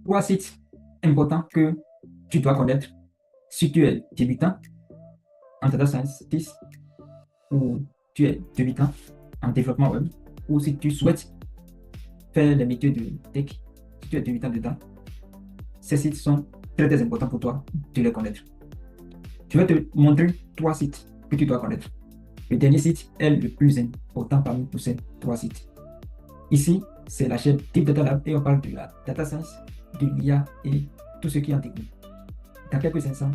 trois sites importants que tu dois connaître si tu es débutant en data scientist ou tu es débutant en développement web ou si tu souhaites faire les métiers de tech, si tu es débutant dedans. Ces sites sont très, très importants pour toi de les connaître. Je vais te montrer trois sites que tu dois connaître. Le dernier site est le plus important parmi tous ces trois sites. Ici, c'est la chaîne Deep Data Lab et on parle de la data science, de l'IA et tout ce qui en découle. Dans quelques instants,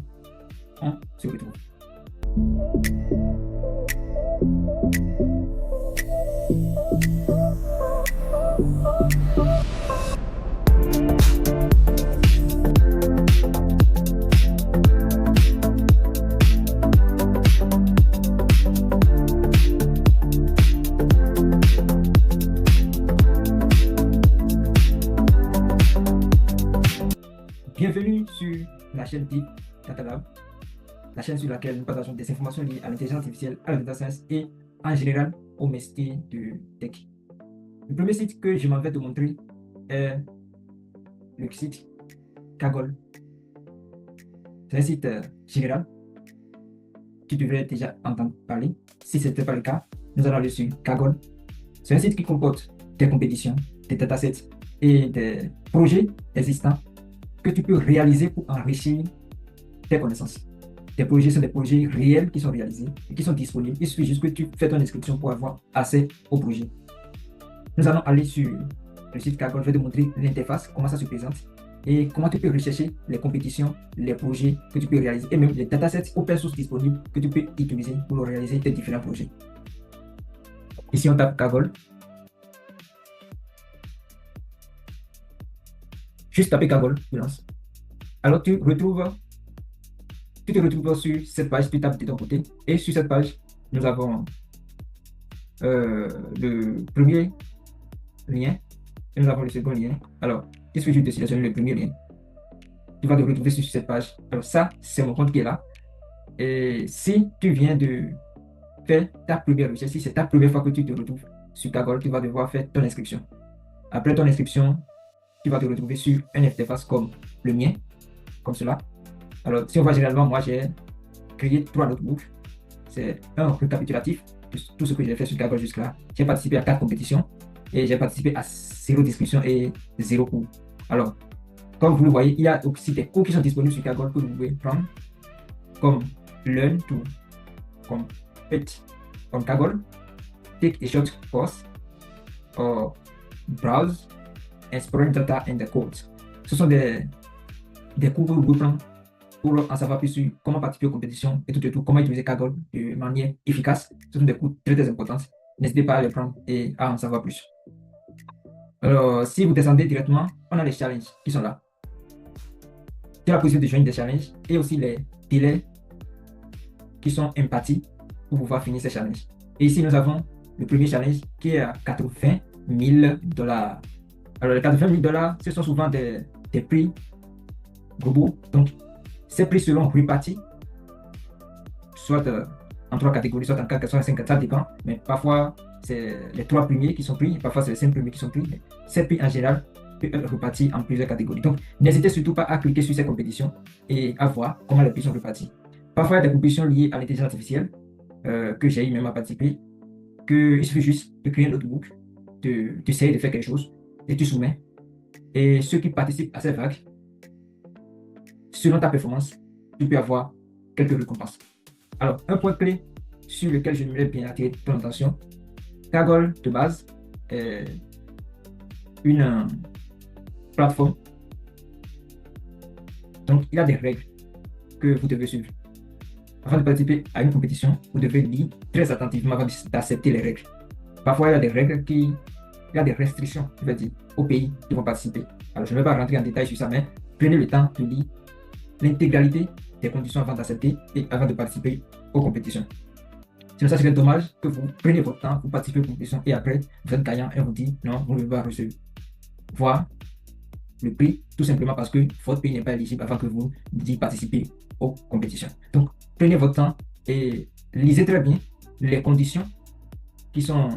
on se retrouve. Bienvenue sur la chaîne Deep Data Lab, la chaîne sur laquelle nous partageons des informations liées à l'intelligence artificielle, à la data science et en général au métier de tech. Le premier site que je m'en vais te montrer est le site Kaggle. C'est un site général. Tu devrais déjà entendre parler. Si ce n'était pas le cas, nous allons aller sur Kaggle. C'est un site qui comporte des compétitions, des datasets et des projets existants que tu peux réaliser pour enrichir tes connaissances. Tes projets sont des projets réels qui sont réalisés et qui sont disponibles. Il suffit juste que tu fais ton inscription pour avoir accès au projet. Nous allons aller sur le site Kaggle. Je vais te montrer l'interface, comment ça se présente et comment tu peux rechercher les compétitions, les projets que tu peux réaliser et même les datasets open source disponibles que tu peux utiliser pour réaliser tes différents projets. Ici, on tape Kaggle. Juste taper Kaggle, tu lances. Alors, tu te retrouves sur cette page, tu tapes de ton côté. Et sur cette page, nous avons le premier lien et nous avons le second lien. Alors, il suffit juste de sélectionner le premier lien. Tu vas te retrouver sur cette page. Alors, ça, c'est mon compte qui est là. Et si tu viens de faire ta première recherche, si c'est ta première fois que tu te retrouves sur Kaggle, tu vas devoir faire ton inscription. Après ton inscription, tu vas te retrouver sur un interface comme le mien, comme cela. Alors, si on voit généralement, moi, j'ai créé 3 notebooks. C'est un récapitulatif de tout ce que j'ai fait sur Kaggle jusque-là. J'ai participé à 4 compétitions et j'ai participé à 0 discussion et 0 cours. Alors, comme vous le voyez, il y a aussi des cours qui sont disponibles sur Kaggle que vous pouvez prendre, comme Learn to Compete on Kaggle, Take a Short Course, or Browse, Exploring Data and the Code. Ce sont des cours que vous pouvez prendre pour en savoir plus sur comment participer aux compétitions et tout, comment utiliser Kaggle de manière efficace. Ce sont des cours très, très importants. N'hésitez pas à les prendre et à en savoir plus. Alors, si vous descendez directement, on a les challenges qui sont là. Il y a la possibilité de joindre des challenges et aussi les délais qui sont impartis pour pouvoir finir ces challenges. Et ici, nous avons le premier challenge qui est à 80 000 $. Alors, les 80 000 $, ce sont souvent des prix globaux. Donc, ces prix seront répartis, soit en 3 catégories, soit en 4, soit en 5, ça dépend. Mais parfois, c'est les 3 premiers qui sont pris, parfois c'est les 5 premiers qui sont pris. Mais ces prix en général peuvent être répartis en plusieurs catégories. Donc, n'hésitez surtout pas à cliquer sur ces compétitions et à voir comment les prix sont répartis. Parfois, il y a des compétitions liées à l'intelligence artificielle que j'ai eu même à participer, qu'il suffit juste de créer un notebook, d'essayer de faire quelque chose et tu soumets. Et ceux qui participent à ces vagues, selon ta performance, tu peux avoir quelques récompenses. Alors, un point clé sur lequel je voudrais bien attirer ton attention, Kaggle de base est une plateforme. Donc, il y a des règles que vous devez suivre. Avant de participer à une compétition, vous devez lire très attentivement avant d'accepter les règles. Parfois, il y a des règles il y a des restrictions, je veux dire, aux pays qui vont participer. Alors, je ne vais pas rentrer en détail sur ça, mais prenez le temps de lire l'intégralité des conditions avant d'accepter et avant de participer aux compétitions. Sinon, ça serait dommage que vous preniez votre temps, vous participez aux compétitions et après, vous êtes gagnant et on vous dit non, vous ne pouvez pas recevoir le prix tout simplement parce que votre pays n'est pas éligible avant que vous y participez aux compétitions. Donc, prenez votre temps et lisez très bien les conditions qui sont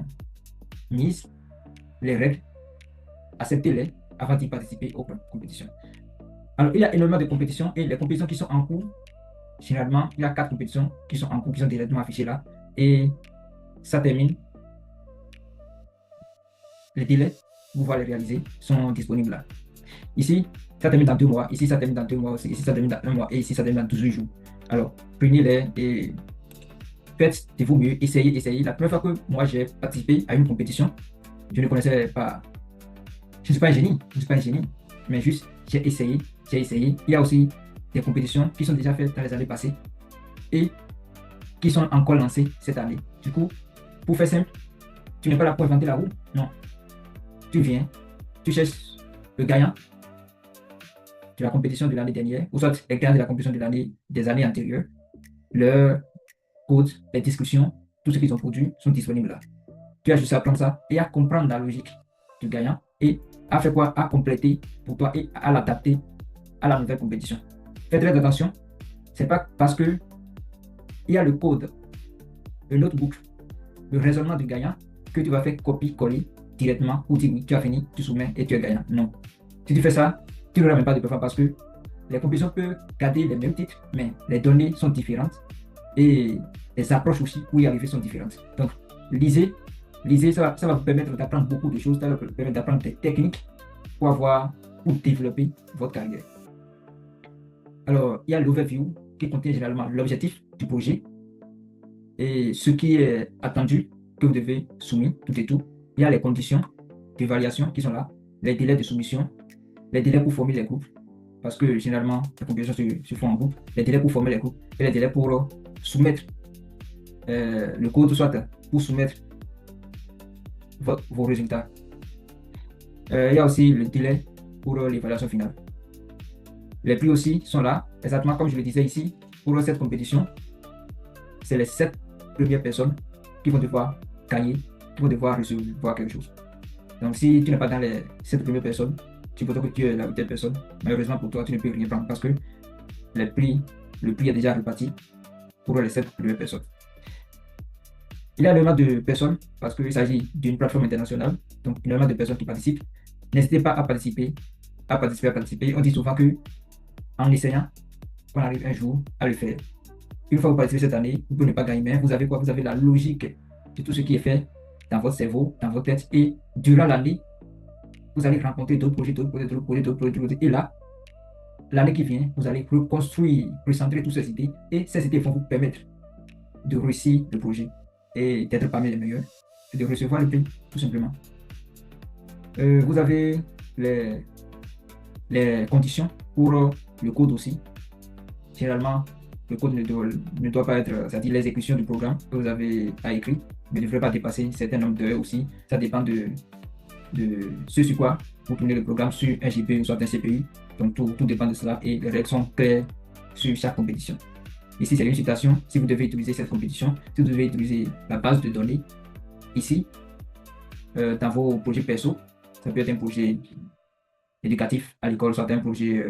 mises, les règles, acceptez-les avant d'y participer aux compétitions. Alors, il y a énormément de compétitions et les compétitions qui sont en cours, généralement, il y a 4 compétitions qui sont en cours, qui sont directement affichées là. Et ça termine. Les délais pour pouvoir les réaliser sont disponibles là. Ici, ça termine dans 2 mois. Ici, ça termine dans 2 mois aussi. Ici, ça termine dans 1 mois. Et ici, ça termine dans 18 jours. Alors, prenez-les et faites de vos mieux. Essayez. La première fois que moi, j'ai participé à une compétition, je ne connaissais pas. Je ne suis pas un génie. Je ne suis pas un génie. Mais juste, j'ai essayé. Il y a aussi des compétitions qui sont déjà faites dans les années passées et qui sont encore lancées cette année. Du coup, pour faire simple, tu n'es pas là pour inventer la roue. Non. Tu viens, tu cherches le gagnant de la compétition de l'année dernière, ou soit les gagnants de la compétition des années antérieures. Leurs codes, les discussions, tout ce qu'ils ont produit sont disponibles là. Tu as juste à prendre ça et à comprendre la logique du gagnant et à faire quoi? À compléter pour toi et à l'adapter à la nouvelle compétition. Faites très attention, c'est pas parce que il y a le code, le notebook, le raisonnement du gagnant que tu vas faire copier-coller directement pour dire oui, tu as fini, tu soumets et tu es gagnant. Non. Si tu fais ça, tu n'auras même pas de performance parce que les compétitions peuvent garder les mêmes titres, mais les données sont différentes et les approches aussi pour y arriver sont différentes. Donc, lisez, ça va vous permettre d'apprendre beaucoup de choses, ça va vous permettre d'apprendre des techniques pour développer votre carrière. Alors, il y a l'overview qui contient généralement l'objectif du projet et ce qui est attendu que vous devez soumettre, tout et tout. Il y a les conditions d'évaluation qui sont là, les délais de soumission, les délais pour former les groupes, parce que généralement, les compétitions se font en groupe, les délais pour former les groupes et les délais pour soumettre le code, soit pour soumettre vos résultats. Il y a aussi le délai pour l'évaluation finale. Les prix aussi sont là, exactement comme je le disais ici, pour cette compétition. C'est les 7 premières personnes qui vont devoir gagner, qui vont devoir recevoir quelque chose. Donc, si tu n'es pas dans les 7 premières personnes, tu peux que tu es la 8e personne. Malheureusement pour toi, tu ne peux rien prendre parce que le prix est déjà réparti pour les 7 premières personnes. Il y a énormément de personnes parce qu'il s'agit d'une plateforme internationale, donc énormément de personnes qui participent. N'hésitez pas à participer. On dit souvent que en essayant, on arrive un jour à le faire. Une fois que vous participez cette année, vous pouvez ne pas gagner, mais vous avez quoi? Vous avez la logique de tout ce qui est fait dans votre cerveau, dans votre tête. Et durant l'année, vous allez rencontrer d'autres projets. Et là, l'année qui vient, vous allez reconstruire, recentrer toutes ces idées. Et ces idées vont vous permettre de réussir le projet et d'être parmi les meilleurs et de recevoir le prix, tout simplement. Vous avez les conditions pour le code aussi. Généralement, le code ne doit pas être, c'est-à-dire l'exécution du programme que vous avez à écrire ne devrait pas dépasser un certain nombre d'heures aussi. Ça dépend de ce sur quoi vous tournez le programme, sur un GPU ou soit un CPU. Donc tout dépend de cela et les règles sont claires sur chaque compétition. Ici, c'est une citation. Si vous devez utiliser cette compétition, si vous devez utiliser la base de données ici, dans vos projets perso, ça peut être un projet éducatif à l'école, soit un projet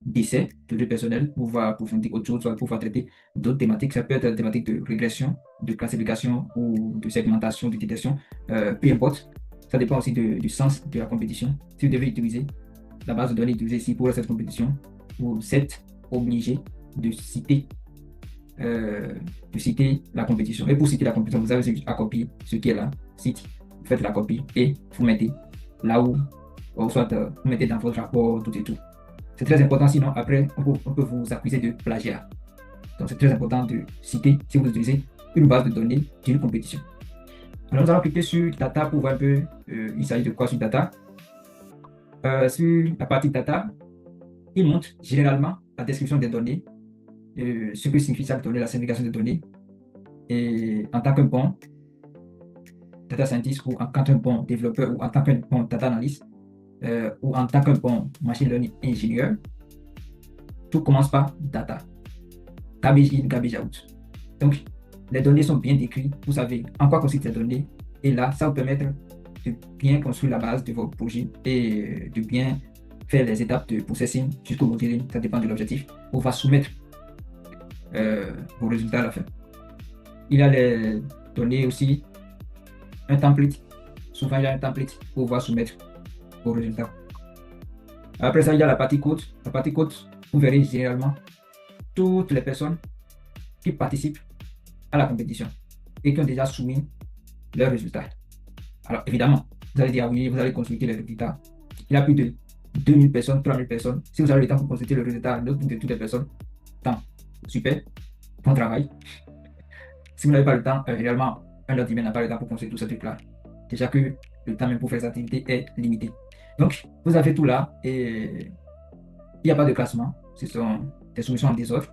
d'essai de vie personnel pour pouvoir approfondir autre chose, soit pour pouvoir traiter d'autres thématiques. Ça peut être des thématiques de régression, de classification ou de segmentation, de détection, peu importe. Ça dépend aussi du sens de la compétition. Si vous devez utiliser la base de données utilisée ici pour cette compétition, vous êtes obligé de citer la compétition. Et pour citer la compétition, vous avez juste à copier ce qui est là, vous faites la copie et vous mettez là où, ou soit vous mettez dans votre rapport, tout et tout. C'est très important, sinon après, on peut vous accuser de plagiat. Donc c'est très important de citer si vous utilisez une base de données d'une compétition. Alors nous allons cliquer sur Data pour voir un peu il s'agit de quoi sur Data. Sur la partie Data, il montre généralement la description des données, ce que signifie chaque donnée, la signification des données. Et en tant qu'un bon data scientist ou en tant qu'un bon développeur ou en tant qu'un bon data analyst ou en tant qu'un bon machine learning ingénieur, tout commence par data. Garbage in, garbage out. Donc, les données sont bien décrites, vous savez en quoi consistent les données, et là, ça vous permettre de bien construire la base de votre projet et de bien faire les étapes de processing jusqu'au modeling, ça dépend de l'objectif. On va soumettre vos résultats à la fin. Il y a les données aussi, un template. Souvent, il y a un template pour pouvoir soumettre vos résultats. Après ça, il y a la partie code. La partie code, vous verrez généralement toutes les personnes qui participent à la compétition et qui ont déjà soumis leurs résultats. Alors, évidemment, vous allez dire, ah oui, vous allez consulter les résultats. Il y a plus de 2000 personnes, 3000 personnes. Si vous avez le temps pour consulter le résultat de toutes les personnes, tant, super, bon travail. Si vous n'avez pas le temps, réellement, un autre humain n'a pas le temps pour consulter tout ce truc-là. Déjà que le temps même pour faire ces activités est limité. Donc, vous avez tout là et il n'y a pas de classement. Ce sont des soumissions en désordre.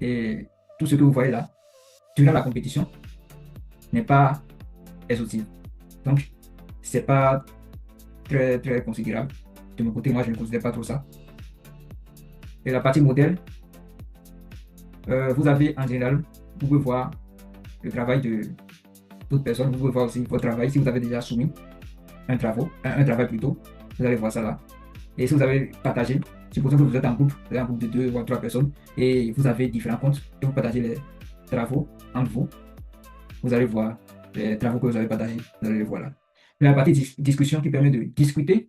Et tout ce que vous voyez là, durant la compétition, n'est pas exhaustif. Donc, c'est pas très, très considérable. De mon côté, moi, je ne considère pas trop ça. Et la partie modèle, vous avez en général, vous pouvez voir le travail de d'autres personnes, vous pouvez voir aussi votre travail. Si vous avez déjà soumis un travail plutôt, vous allez voir ça là. Et si vous avez partagé, supposons que vous êtes en groupe, de 2 ou 3 personnes, et vous avez différents comptes, et vous partagez les travaux entre vous, vous allez voir les travaux que vous avez partagés, vous allez les voir là. La partie discussion qui permet de discuter,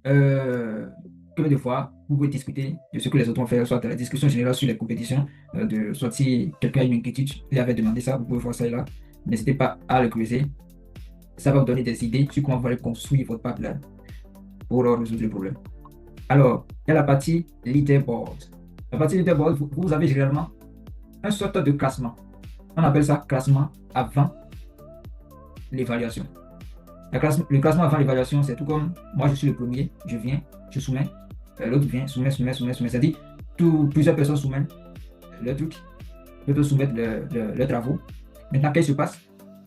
que de fois, vous pouvez discuter de ce que les autres ont fait, soit la discussion générale sur les compétitions, soit si quelqu'un a une inquiétude, il avait demandé ça, vous pouvez voir ça là. N'hésitez pas à le creuser. Ça va vous donner des idées sur comment vous allez construire votre pipeline pour résoudre le problème. Alors, il y a la partie leaderboard. La partie leaderboard, vous avez généralement un sorte de classement. On appelle ça classement avant l'évaluation. Le classement avant l'évaluation, c'est tout comme moi, je suis le premier, je viens, je soumets, l'autre vient, soumets. C'est-à-dire, plusieurs personnes soumettent le truc, d'autres soumettent leurs travaux. Maintenant, qu'est-ce qui se passe?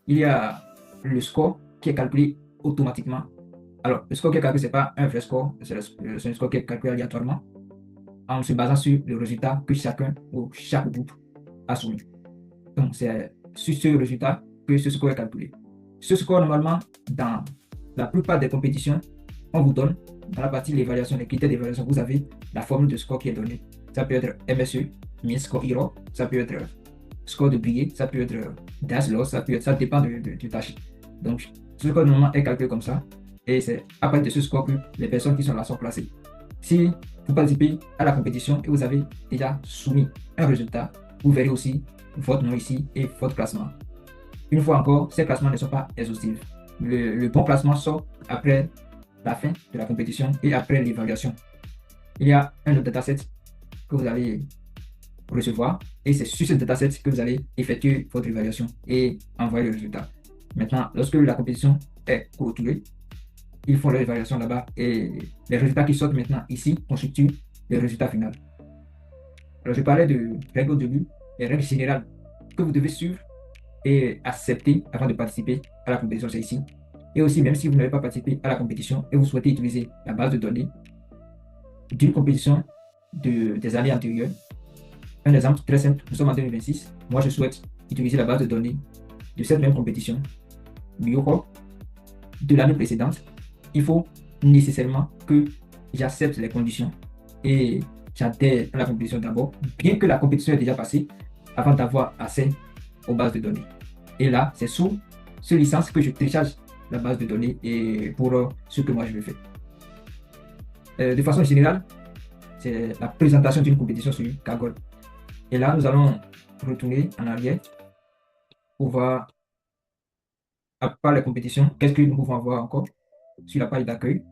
Il y a le score qui est calculé automatiquement. Alors, le score qui est calculé, ce n'est pas un vrai score, c'est un score qui est calculé aléatoirement en se basant sur le résultat que chacun ou chaque groupe a soumis. Donc, c'est sur ce résultat que ce score est calculé. Ce score, normalement, dans la plupart des compétitions, on vous donne, dans la partie de l'évaluation, les critères d'évaluation, vous avez la formule de score qui est donnée. Ça peut être MSE, Mean Score Error, ça peut être score de billet, ça peut être DAS Loss, ça dépend du tâche. Donc, ce score, normalement, est calculé comme ça. Et c'est à partir de ce score que les personnes qui sont là sont placées. Si vous participez à la compétition et vous avez déjà soumis un résultat, vous verrez aussi votre nom ici et votre classement. Une fois encore, ces classements ne sont pas exhaustifs. Le bon classement sort après la fin de la compétition et après l'évaluation. Il y a un autre dataset que vous allez recevoir et c'est sur ce dataset que vous allez effectuer votre évaluation et envoyer le résultat. Maintenant, lorsque la compétition est clôturée, ils font leur évaluation là-bas et les résultats qui sortent maintenant ici constituent les résultats finaux. Alors, je parlais de règles au début, les règles générales que vous devez suivre et accepter avant de participer à la compétition, c'est ici. Et aussi, même si vous n'avez pas participé à la compétition et vous souhaitez utiliser la base de données d'une compétition des années antérieures, un exemple très simple, nous sommes en 2026, moi je souhaite utiliser la base de données de cette même compétition, Biocorp, de l'année précédente. Il faut nécessairement que j'accepte les conditions et j'adhère à la compétition d'abord, bien que la compétition ait déjà passé, avant d'avoir accès aux bases de données. Et là, c'est sous ce licence que je télécharge la base de données et pour ce que moi je veux faire. De façon générale, c'est la présentation d'une compétition sur Kaggle. Et là, nous allons retourner en arrière pour voir, à part les compétitions, qu'est-ce que nous pouvons voir encore sur la page d'accueil.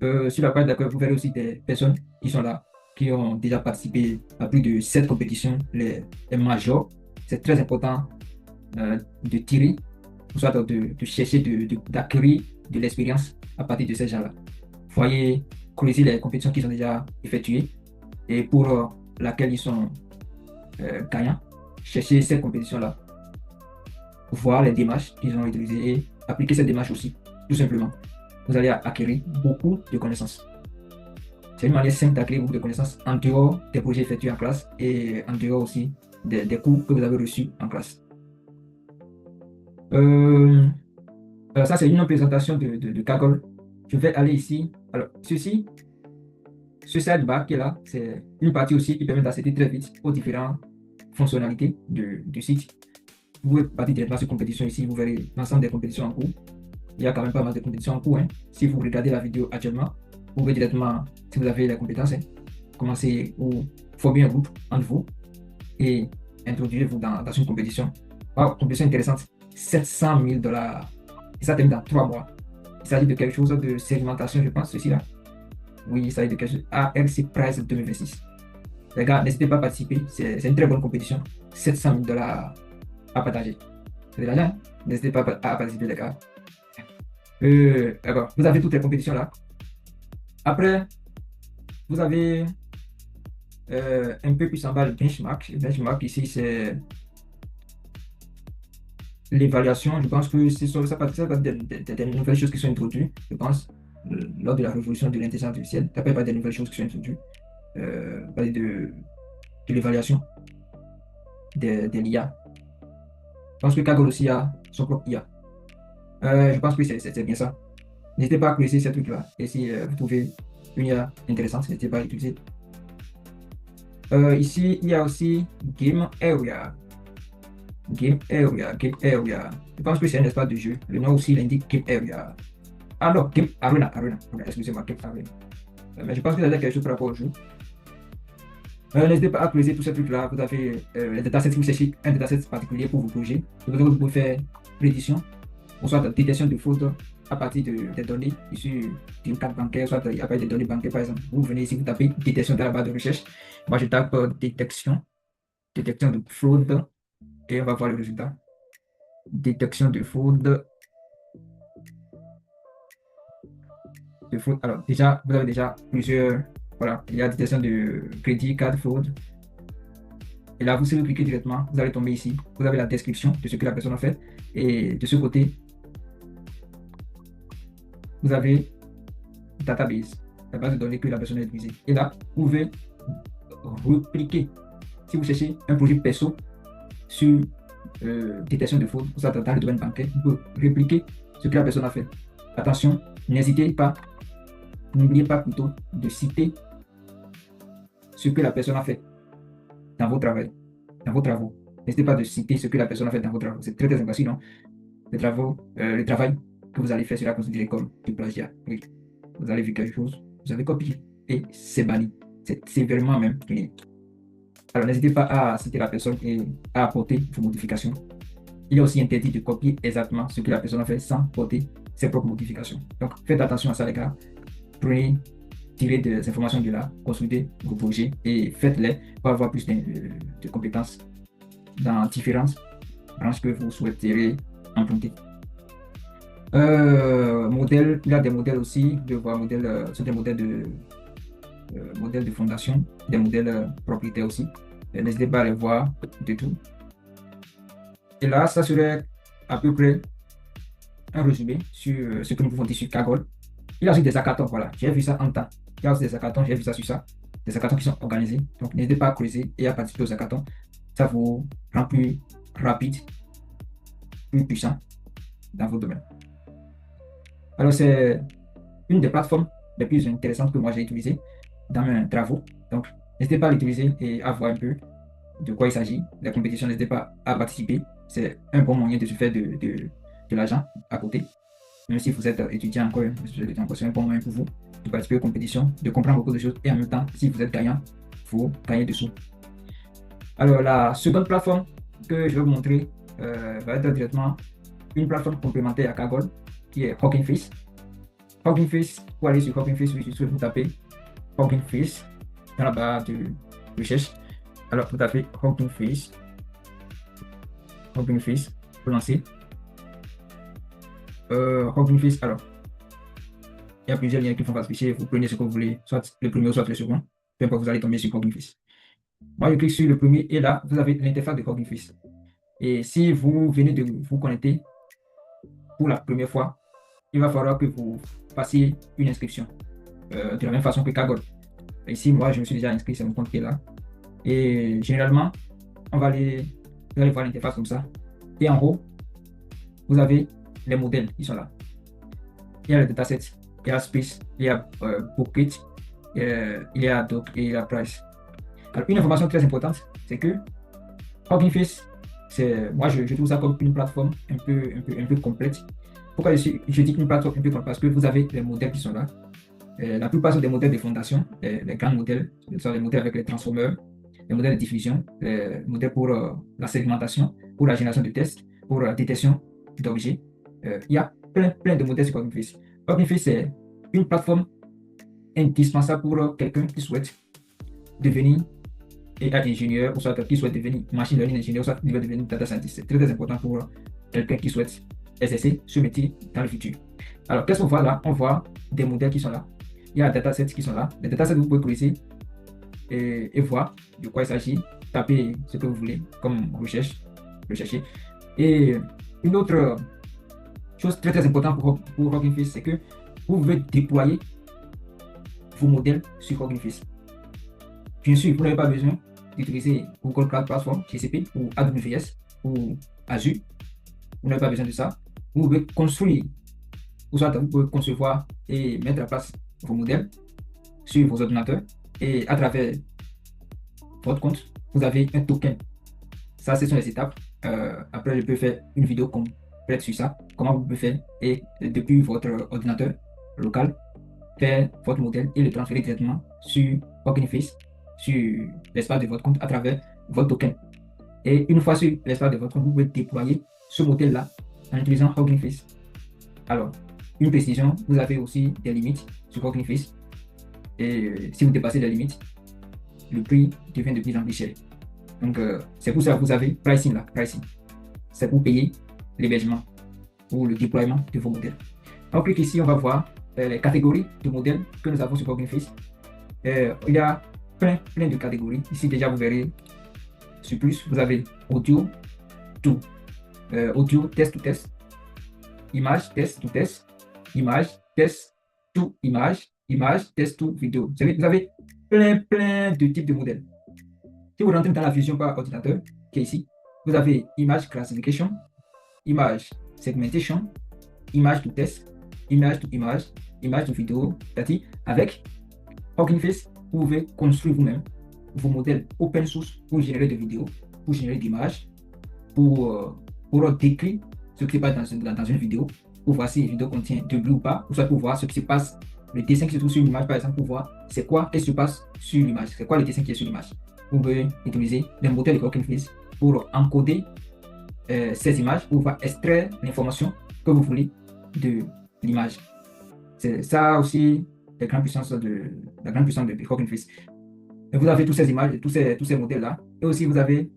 Sur la page d'accueil, vous verrez aussi des personnes qui sont là, qui ont déjà participé à plus de 7 compétitions, les majors. C'est très important de tirer, soit de chercher d'acquérir de l'expérience à partir de ces gens-là. Vous voyez, creuser les compétitions qu'ils ont déjà effectuées et pour laquelle ils sont gagnants, chercher ces compétitions-là, voir les démarches qu'ils ont utilisées et appliquer ces démarches aussi, tout simplement. Vous allez acquérir beaucoup de connaissances. C'est une manière simple d'acquérir beaucoup de connaissances en dehors des projets effectués en classe et en dehors aussi des cours que vous avez reçus en classe. Ça, c'est une présentation de Kaggle. Je vais aller ici. Alors, ce sidebar qui est là, c'est une partie aussi qui permet d'accéder très vite aux différentes fonctionnalités du site. Vous pouvez partir directement sur compétition ici, vous verrez l'ensemble des compétitions en cours. il y a quand même pas mal de compétitions en cours, hein. Si vous regardez la vidéo actuellement, vous pouvez directement, si vous avez les compétences, hein, commencer ou former un groupe entre vous et introduire-vous dans une compétition. Wow, compétition intéressante. 700 000 $. Et ça termine dans 3 mois. Il s'agit de quelque chose de segmentation, je pense, ceci là. Oui, il s'agit de quelque chose. ARC Prize 2026. Les gars, n'hésitez pas à participer. C'est une très bonne compétition. 700 000 $ à partager. C'est de l'argent, hein? N'hésitez pas à participer, les gars. D'accord. Vous avez toutes les compétitions là. Après, vous avez un peu plus en bas le benchmark. Le benchmark ici, c'est l'évaluation. Je pense que ça va des nouvelles choses qui sont introduites, je pense, lors de la révolution de l'intelligence artificielle. Ça peut pas des nouvelles choses qui sont introduites. Parler de l'évaluation de l'IA. Je pense que Kaggle aussi a son propre IA. Je pense que c'est bien ça. N'hésitez pas à creuser ces trucs-là. Et si vous trouvez une IA intéressante, n'hésitez pas à l'utiliser. Ici, il y a aussi Game Area. Game Area, Game Area. Je pense que c'est un espace de jeu. Le nom aussi l'indique Game Area. Ah non, Game Arena, excusez-moi, Game Arena. Mais je pense que ça a quelque chose par rapport au jeu. N'hésitez pas à creuser tous ces trucs-là. Vous avez les datasets, vous cherchez un dataset particulier pour vos projets. Vous pouvez faire prédiction, ou soit détection de fautes à partir des données issues d'une carte bancaire, soit à partir des données bancaires, par exemple. Vous venez ici, vous tapez détection dans la barre de recherche. Moi, je tape détection de fraude, et on va voir le résultat. Détection de fraude. Alors, déjà, vous avez déjà plusieurs. Voilà, il y a détection de crédit, carte fraude. Et là, si vous cliquez directement, vous allez tomber ici. Vous avez la description de ce que la personne a fait. Et de ce côté, vous avez database, la base de données que la personne a utilisée. Et là, vous pouvez repliquer. Si vous cherchez un projet perso sur détection de fraude, vous êtes dans le domaine bancaire, vous pouvez répliquer ce que la personne a fait. Attention, n'oubliez pas plutôt de citer ce que la personne a fait dans vos travaux. N'hésitez pas de citer ce que la personne a fait dans vos travaux. C'est très important, sinon le travail que vous allez faire sera considéré comme du plagiat. Oui. Vous allez vu quelque chose, vous avez copié et c'est banni. C'est sévèrement même puni. Alors n'hésitez pas à citer la personne et à apporter vos modifications. Il est aussi interdit de copier exactement ce que la personne a fait sans porter ses propres modifications. Donc faites attention à ça, les gars. Prenez, tirez des informations de là, consultez vos projets et faites-les pour avoir plus de compétences dans différentes branches que vous souhaiterez emprunter. Modèle, il y a des modèles aussi, c'est des modèles de fondation, des modèles propriétaires aussi. N'hésitez pas à les voir de tout. Et là, ça serait à peu près un résumé sur ce que nous pouvons dire sur Kaggle. Il y a aussi des hackathons, voilà, j'ai vu ça en temps. Il y a aussi des hackathons, j'ai vu ça sur ça. Des hackathons qui sont organisés. Donc n'hésitez pas à creuser et à participer aux hackathons. Ça vous rend plus rapide, plus puissant dans votre domaine. Alors c'est une des plateformes les plus intéressantes que moi j'ai utilisées dans mes travaux. Donc n'hésitez pas à l'utiliser et à voir un peu de quoi il s'agit. Les compétitions, n'hésitez pas à participer. C'est un bon moyen de se faire de l'argent à côté. Même si vous êtes étudiant encore, c'est un bon moyen pour vous de participer aux compétitions, de comprendre beaucoup de choses et en même temps, si vous êtes gagnant, vous gagnez des sous. Alors, la seconde plateforme que je vais vous montrer va être directement une plateforme complémentaire à Kaggle qui est Hugging Face. Hugging Face, pour aller sur Hugging Face, vous tapez Hugging Face dans la barre de recherche. Alors, vous tapez Hugging Face, vous lancez. Hugging Face, alors, il y a plusieurs liens qui vont s'afficher. Vous prenez ce que vous voulez, soit le premier ou soit le second. Peu importe, vous allez tomber sur Hugging Face. Moi, je clique sur le premier et là, vous avez l'interface de Hugging Face. Et si vous venez de vous connecter pour la première fois, il va falloir que vous fassiez une inscription de la même façon que Kaggle. Ici, moi, je me suis déjà inscrit, c'est mon compte qui est là. Et généralement, vous allez voir l'interface comme ça. Et en haut, vous avez les modèles qui sont là. Il y a le dataset, il y a Space, il y a Bucket, il y a Doc et il y a Price. Alors, une information très importante, c'est que Hugging Face, moi je trouve ça comme une plateforme un peu complète Pourquoi je dis une plateforme un peu comme parce que vous avez les modèles qui sont là. La plupart sont des modèles de fondation, les grands modèles, ce sont les modèles avec les transformeurs, les modèles de diffusion, les modèles pour la segmentation, pour la génération de tests, pour la détection d'objets. Il y a plein de modèles sur Hugging Face. Hugging Face, c'est une plateforme indispensable pour quelqu'un qui souhaite devenir AI ingénieur, ou soit qui souhaite devenir machine learning ingénieur, ou soit qui veut devenir data scientist. C'est très important pour quelqu'un qui souhaite exercer ce métier dans le futur. Alors, qu'est-ce qu'on voit là? On voit des modèles qui sont là. Il y a des datasets qui sont là. Les datasets, vous pouvez creuser et voir de quoi il s'agit. Tapez ce que vous voulez comme rechercher. Et une autre chose très importante pour Hugging Face, c'est que vous pouvez déployer vos modèles sur Hugging Face. Bien sûr, vous n'avez pas besoin d'utiliser Google Cloud Platform, GCP ou AWS ou Azure. Vous n'avez pas besoin de ça. Vous pouvez construire, vous pouvez concevoir et mettre en place vos modèles sur vos ordinateurs. Et à travers votre compte, vous avez un token. Ça, ce sont les étapes. Après, je peux faire une vidéo complète sur ça. Comment vous pouvez faire et depuis votre ordinateur local, faire votre modèle et le transférer directement sur Hugging Face, sur l'espace de votre compte à travers votre token. Et une fois sur l'espace de votre compte, vous pouvez déployer ce modèle-là en utilisant Hugging Face. Alors, une précision, vous avez aussi des limites sur Hugging Face. Et si vous dépassez les limites, le prix devient de plus en plus cher. Donc, c'est pour ça que vous avez pricing là, pricing. C'est pour payer l'hébergement ou le déploiement de vos modèles. On clique ici, on va voir les catégories de modèles que nous avons sur Hugging Face. Il y a plein de catégories. Ici, déjà, vous verrez sur plus, vous avez audio, tout. Audio, test to test. Image, test to test. Image, test to image. Image, test to vidéo. Vous avez plein de types de modèles. Si vous rentrez dans la fusion par ordinateur, qui est ici, vous avez image classification, image segmentation, image to test, image to image, image to vidéo. C'est-à-dire, avec Hugging Face, vous pouvez construire vous-même vos modèles open source pour générer des vidéos, pour générer des images, pour décrire ce qui se passe dans une vidéo, pour voir si une vidéo contient de bruit ou pas, ou soit pour voir ce qui se passe, le dessin qui se trouve sur l'image, par exemple, pour voir c'est quoi qui se passe sur l'image, c'est quoi le dessin qui est sur l'image. Vous pouvez utiliser les modèles de Hugging Face pour encoder ces images, pour pouvoir extraire l'information que vous voulez de l'image. C'est ça aussi la grande puissance de Hugging Face. Et vous avez toutes ces images, tous ces modèles-là. Et aussi, vous avez...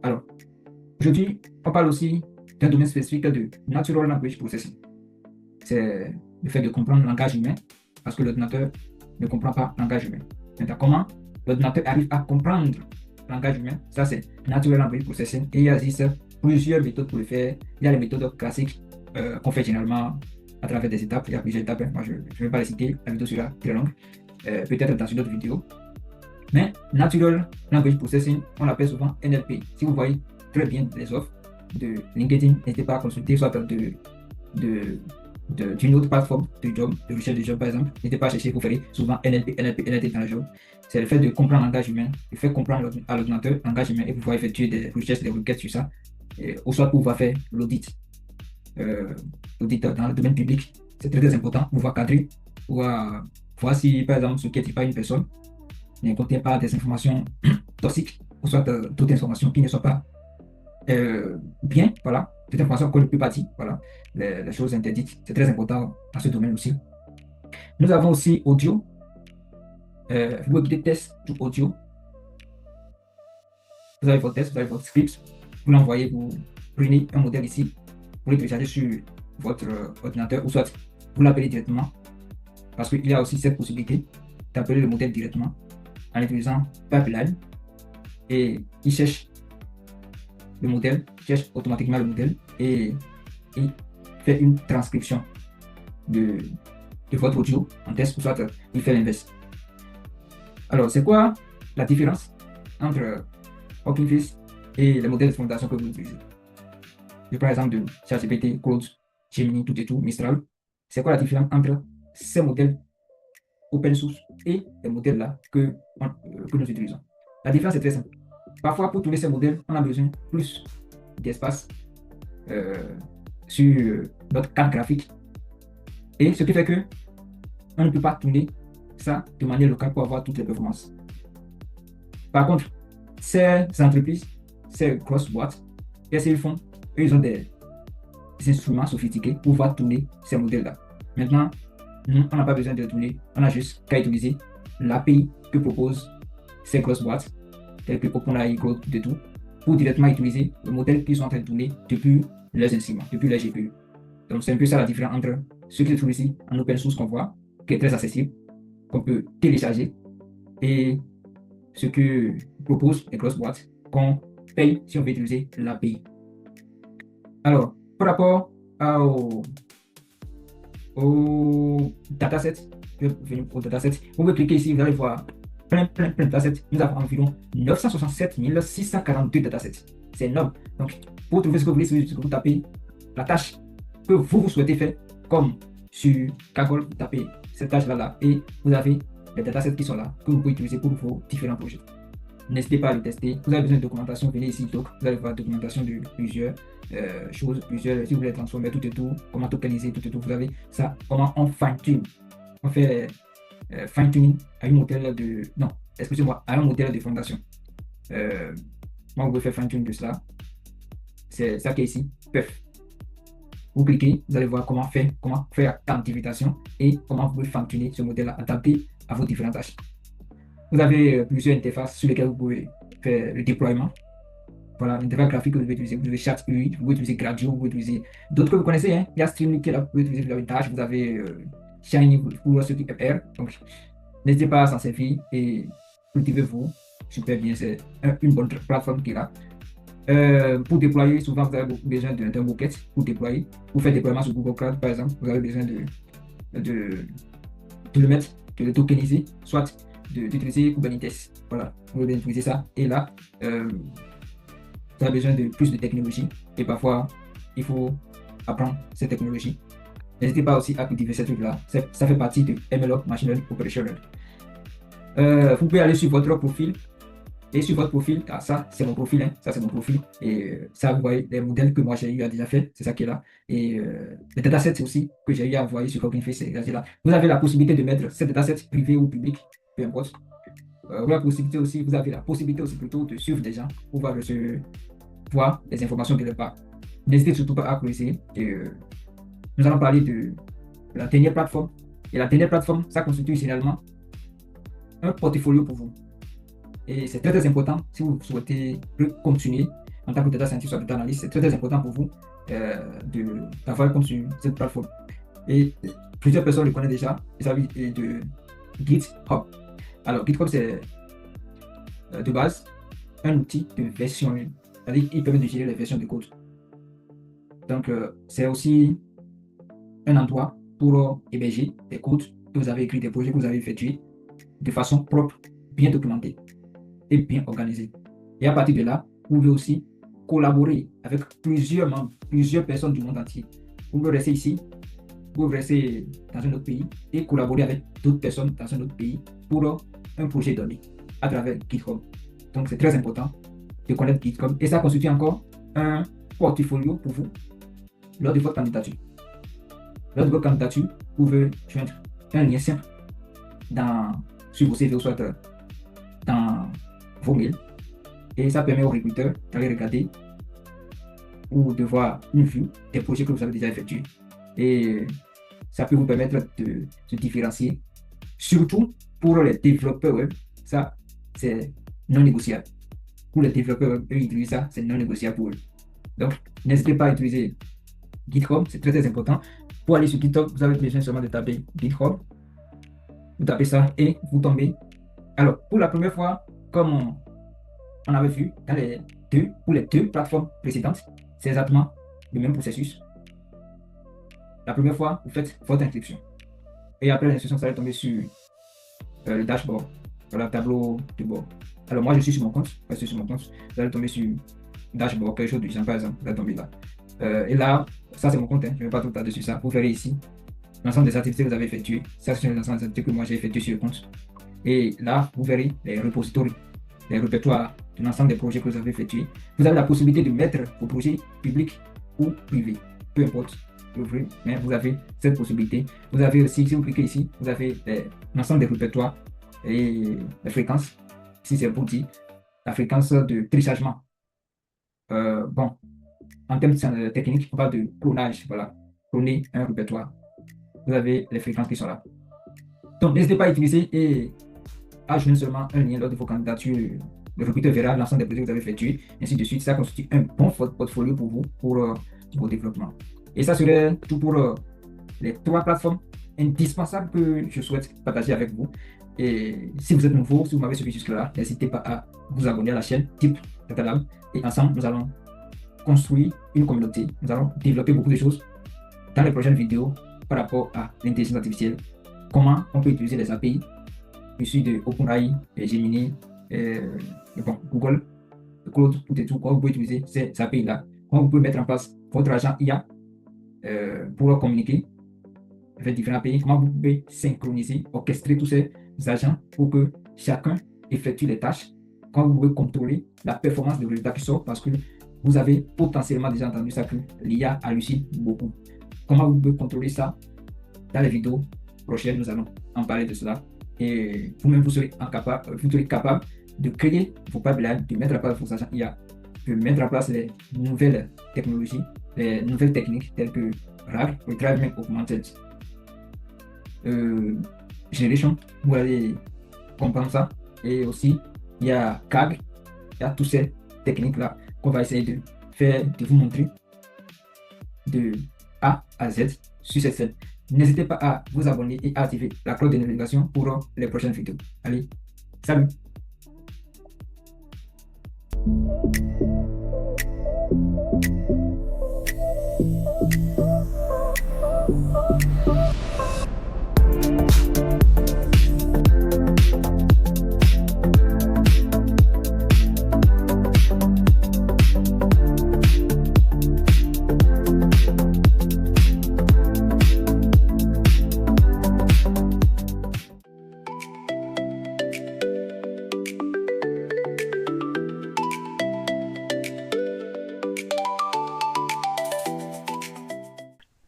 alors, aujourd'hui, on parle aussi d'un domaine spécifique de Natural Language Processing. C'est le fait de comprendre le langage humain, parce que l'ordinateur ne comprend pas le langage humain. Maintenant, comment l'ordinateur arrive à comprendre le langage humain? Ça, c'est Natural Language Processing. Et il existe plusieurs méthodes pour le faire. Il y a les méthodes classiques qu'on fait généralement à travers des étapes. Il y a plusieurs étapes. Moi, je ne vais pas les citer. La vidéo sera très longue. Peut-être dans une autre vidéo. Mais Natural Language Processing, on l'appelle souvent NLP. Si vous voyez très bien les offres de LinkedIn, n'hésitez pas à consulter, soit d'une autre plateforme de job, de recherche de job par exemple. N'hésitez pas à chercher, vous verrez souvent NLP dans le job. C'est le fait de comprendre le langage humain, le fait de comprendre à l'ordinateur le langage humain et pouvoir effectuer des recherches, des requêtes sur ça, ou soit pouvoir faire l'audit. L'audit dans le domaine public, c'est très important, pouvoir cadrer, pouvoir voir si par exemple ce qui est pas une personne ne contient pas des informations toxiques, ou soit d'autres informations qui ne sont pas bien, voilà, des informations qu'on ne peut pas dire, voilà, les choses interdites, c'est très important dans ce domaine aussi. Nous avons aussi audio, vous pouvez des tests tout audio. Vous avez votre test, vous avez votre script, vous l'envoyez, vous prenez un modèle ici, vous le téléchargez sur votre ordinateur, ou soit vous l'appelez directement, parce qu'il y a aussi cette possibilité d'appeler le modèle directement en utilisant Pipeline, et il cherche le modèle, cherche automatiquement le modèle et il fait une transcription de votre audio en test, ou soit il fait l'inverse. Alors, c'est quoi la différence entre Hugging Face et les modèles de fondation que vous utilisez? Je prends l'exemple de ChatGPT, Claude, Gemini, tout et tout, Mistral. C'est quoi la différence entre ces modèles open source et les modèles là que nous utilisons? La différence est très simple. Parfois, pour trouver ces modèles, on a besoin plus d'espace sur notre carte graphique. Et ce qui fait que on ne peut pas tourner ça de manière locale pour avoir toutes les performances. Par contre, ces entreprises, ces grosses boîtes, qu'est-ce qu'ils font? Eux, ils ont des instruments sophistiqués pour pouvoir tourner ces modèles-là. Maintenant, nous, on n'a pas besoin de tourner, on a juste qu'à utiliser l'API que proposent ces grosses boîtes, telles que OpenAI, Claude, de tout, pour directement utiliser le modèle qu'ils sont en train de tourner depuis leurs instruments, depuis la GPU. Donc, c'est un peu ça la différence entre ce qui se trouve ici en open source qu'on voit, qui est très accessible, qu'on peut télécharger, et ce que proposent les grosses boîtes, qu'on paye si on veut utiliser l'API. Alors, par rapport au dataset, je vais venir au dataset. Vous pouvez cliquer ici, vous allez voir plein de datasets. Nous avons environ 967 642 datasets. C'est énorme. Donc, pour trouver ce que vous voulez, vous tapez la tâche que vous souhaitez faire, comme sur Kaggle, vous tapez cette tâche-là et vous avez les datasets qui sont là, que vous pouvez utiliser pour vos différents projets. N'hésitez pas à le tester. Vous avez besoin de documentation, venez ici, donc vous allez voir documentation de plusieurs choses, si vous voulez transformer tout et tout, comment tokeniser tout et tout, vous avez ça, comment on fine-tune. On fait fine-tuning à un modèle de, non, excusez-moi, à un modèle de fondation. Moi, vous pouvez faire fine-tune de cela. C'est ça qui est ici, PEF. Vous cliquez, vous allez voir comment faire quantification et comment vous pouvez fine-tuner ce modèle-là adapté à vos différentes tâches. Vous avez plusieurs interfaces sur lesquelles vous pouvez faire le déploiement. Voilà, l'interface graphique que vous pouvez utiliser. Vous avez Chat-UI, vous pouvez utiliser Gradio, vous pouvez utiliser d'autres que vous connaissez. Hein. Il y a Streamlit qui est là, vous pouvez utiliser pour une tâche. Vous avez Shiny pour ce qui est FR. Donc, n'hésitez pas à s'en servir et cultivez-vous. Super bien, c'est une bonne plateforme qui est là. Pour déployer, souvent vous avez besoin d'un bucket pour déployer. Pour faire déploiement sur Google Cloud, par exemple, vous avez besoin de le mettre, de le tokeniser, soit d'utiliser Kubernetes. Voilà, vous pouvez utiliser ça. Et là, vous avez besoin de plus de technologie. Et parfois, il faut apprendre ces technologies. N'hésitez pas aussi à cultiver ces trucs-là. Ça fait partie de MLOps, Machine Learning Operational. Vous pouvez aller sur votre profil. Et sur votre profil, ça c'est mon profil, hein, ça c'est mon profil. Et ça, vous voyez les modèles que moi j'ai eu à déjà fait, c'est ça qui est là. Et les datasets aussi que j'ai eu à envoyer sur CognFace, c'est là. Vous avez la possibilité de mettre ces datasets privés ou publics, peu importe. Vous avez la possibilité aussi, plutôt de suivre des gens pour voir les informations de leur part. N'hésitez surtout pas à creuser. Nous allons parler de la dernière plateforme. Et la dernière plateforme, ça constitue généralement un portfolio pour vous. Et c'est très important si vous souhaitez continuer en tant que data scientist ou data analyst, c'est très important pour vous d'avoir comme sur cette plateforme. Et plusieurs personnes le connaissent déjà, il s'agit de GitHub. Alors GitHub c'est de base un outil de version, c'est-à-dire qu'il permet de gérer les versions de code. Donc c'est aussi un endroit pour héberger des codes que vous avez écrits, des projets que vous avez effectués de façon propre, bien documentée et bien organisé. Et à partir de là, vous pouvez aussi collaborer avec plusieurs membres, plusieurs personnes du monde entier. Vous pouvez rester ici, vous pouvez rester dans un autre pays et collaborer avec d'autres personnes dans un autre pays pour un projet donné à travers GitHub. Donc c'est très important de connaître GitHub et ça constitue encore un portfolio pour vous lors de votre candidature. Lors de votre candidature, vous pouvez joindre un lien simple sur vos CV ou soit dans vos mails et ça permet aux recruteurs d'aller regarder ou de voir une vue des projets que vous avez déjà effectués et ça peut vous permettre de se différencier, surtout pour les développeurs web. Ça c'est non négociable pour les développeurs web. Eux utilisent ça, c'est non négociable pour eux. Donc n'hésitez pas à utiliser GitHub, c'est très important. Pour aller sur GitHub, vous avez besoin seulement de taper GitHub, vous tapez ça et vous tombez. Alors pour la première fois, comme on avait vu pour les deux plateformes précédentes, c'est exactement le même processus. La première fois, vous faites votre inscription. Et après l'inscription, ça va tomber sur le dashboard, voilà, le tableau de bord. Alors moi, je suis sur mon compte, vous allez tomber sur dashboard, quelque chose du genre, par exemple, vous allez tomber là. Et là, ça c'est mon compte, hein, je ne vais pas tout tarder sur ça. Vous verrez ici l'ensemble des activités que vous avez effectuées. Ça, c'est l'ensemble des activités que moi j'ai effectuées sur le compte. Et là, vous verrez les repositories, les répertoires de l'ensemble des projets que vous avez effectués. Vous avez la possibilité de mettre vos projets publics ou privés. peu importe l'ouvrir, mais vous avez cette possibilité. Vous avez aussi, si vous cliquez ici, vous avez l'ensemble des répertoires et les fréquences. Si c'est pour dire la fréquence de téléchargement. Bon, en termes techniques, on parle de clonage. Voilà, cloner un répertoire. Vous avez les fréquences qui sont là. Donc, n'hésitez pas à utiliser et ajoutez seulement un lien lors de vos candidatures. Le recruteur verra l'ensemble des projets que vous avez effectués, ainsi de suite. Ça constitue un bon portfolio pour vous, pour vos développements. Et ça serait tout pour les trois plateformes indispensables que je souhaite partager avec vous. Et si vous êtes nouveau, si vous m'avez suivi jusque-là, n'hésitez pas à vous abonner à la chaîne Type Datalab. Et ensemble, nous allons construire une communauté. Nous allons développer beaucoup de choses dans les prochaines vidéos par rapport à l'intelligence artificielle. Comment on peut utiliser les API issus de OpenAI, et Gemini, et bon, Google, Claude, tout et tout. Comment vous pouvez utiliser ces API-là. Comment vous pouvez mettre en place votre agent IA pour communiquer avec différents pays. Comment vous pouvez synchroniser, orchestrer tous ces agents pour que chacun effectue les tâches. Comment vous pouvez contrôler la performance des résultats qui sortent parce que vous avez potentiellement déjà entendu ça que l'IA hallucine beaucoup. Comment vous pouvez contrôler ça dans les vidéos prochaines, nous allons en parler de cela. Et vous-même, vous serez capable de créer vos pipelines, de mettre en place vos agents IA, de mettre en place les nouvelles technologies, les nouvelles techniques telles que RAG, Retrieval Augmented Generation. Vous allez comprendre ça. Et aussi, il y a CAG, il y a toutes ces techniques-là qu'on va essayer de faire, de vous montrer de A à Z sur cette chaîne. N'hésitez pas à vous abonner et à activer la cloche de notification pour les prochaines vidéos. Allez, salut!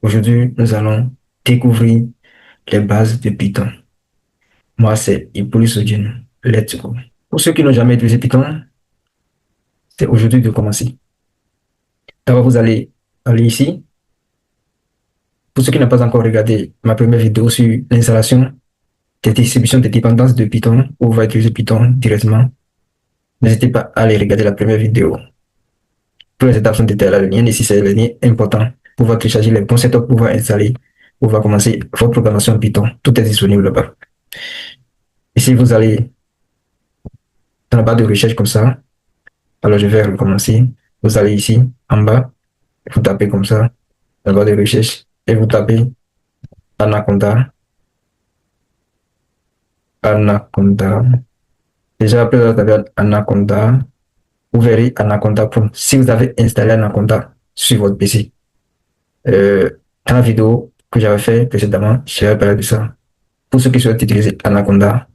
Aujourd'hui, nous allons découvrir les bases de Python. Moi, c'est Hippolyte Sodjin. Let's go. Pour ceux qui n'ont jamais utilisé Python, c'est aujourd'hui de commencer. D'abord, vous allez aller ici. Pour ceux qui n'ont pas encore regardé ma première vidéo sur l'installation des distributions de dépendances de Python, où on va utiliser Python directement, n'hésitez pas à aller regarder la première vidéo. Toutes les étapes sont détaillées là, le lien nécessaire, le lien important pour pouvoir télécharger les bons setups pour pouvoir installer, pour pouvoir commencer votre programmation Python. Tout est disponible là-bas. Ici, vous allez dans la barre de recherche comme ça. Alors, je vais recommencer. Vous allez ici, en bas, vous tapez comme ça, dans la barre de recherche, et vous tapez Anaconda. Anaconda. Déjà, après vous avez Anaconda, vous verrez Anaconda Pro. Si vous avez installé Anaconda sur votre PC, dans la vidéo que j'avais fait précédemment, j'avais parlé de ça. Pour ceux qui souhaitent utiliser Anaconda,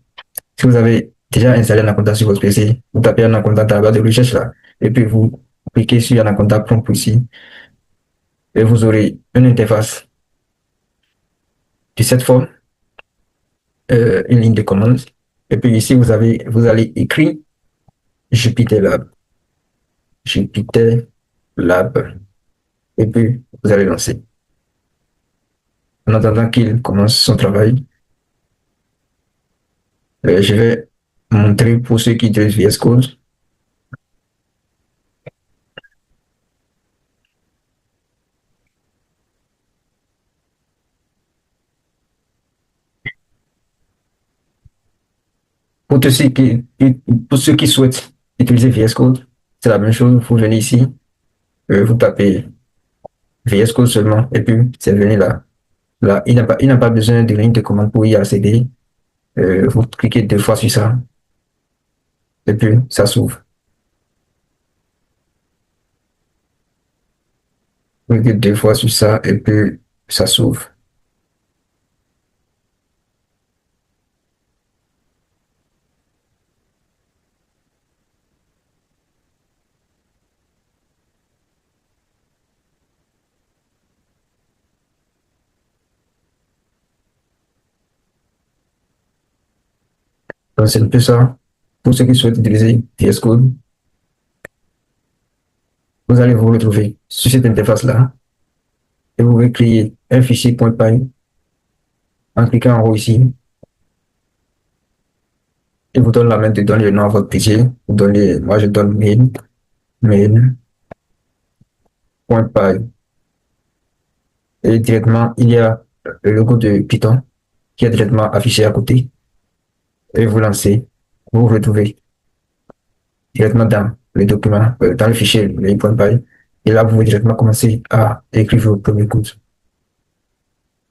si vous avez déjà installé Anaconda sur votre PC, vous tapez Anaconda dans la barre de recherche là, et puis vous cliquez sur Anaconda Pro ici, et vous aurez une interface de cette forme, une ligne de commande. Et puis ici, vous allez écrire Jupyter Lab. Jupyter Lab. Et puis, vous allez lancer. En attendant qu'il commence son travail, je vais montrer pour ceux qui utilisent VS Code. Pour pour ceux qui souhaitent utiliser VS Code, c'est la même chose. Vous venez ici, vous tapez VS Code seulement, et puis c'est venu là. Là, il n'a pas besoin de ligne de commande pour y accéder. Vous cliquez deux fois sur ça, et puis ça s'ouvre. Vous cliquez deux fois sur ça, et puis ça s'ouvre. Donc, c'est un peu ça. Pour ceux qui souhaitent utiliser VS Code, vous allez vous retrouver sur cette interface-là et vous pouvez créer un fichier .py en cliquant en haut ici. Il vous donne la main de donner le nom à votre fichier. Vous donnez, moi je donne main.py. Et directement, il y a le logo de Python qui est directement affiché à côté. Et vous lancez, vous vous retrouvez directement dans le document, dans le fichier .py. Et là, vous pouvez directement commencer à écrire vos premiers codes.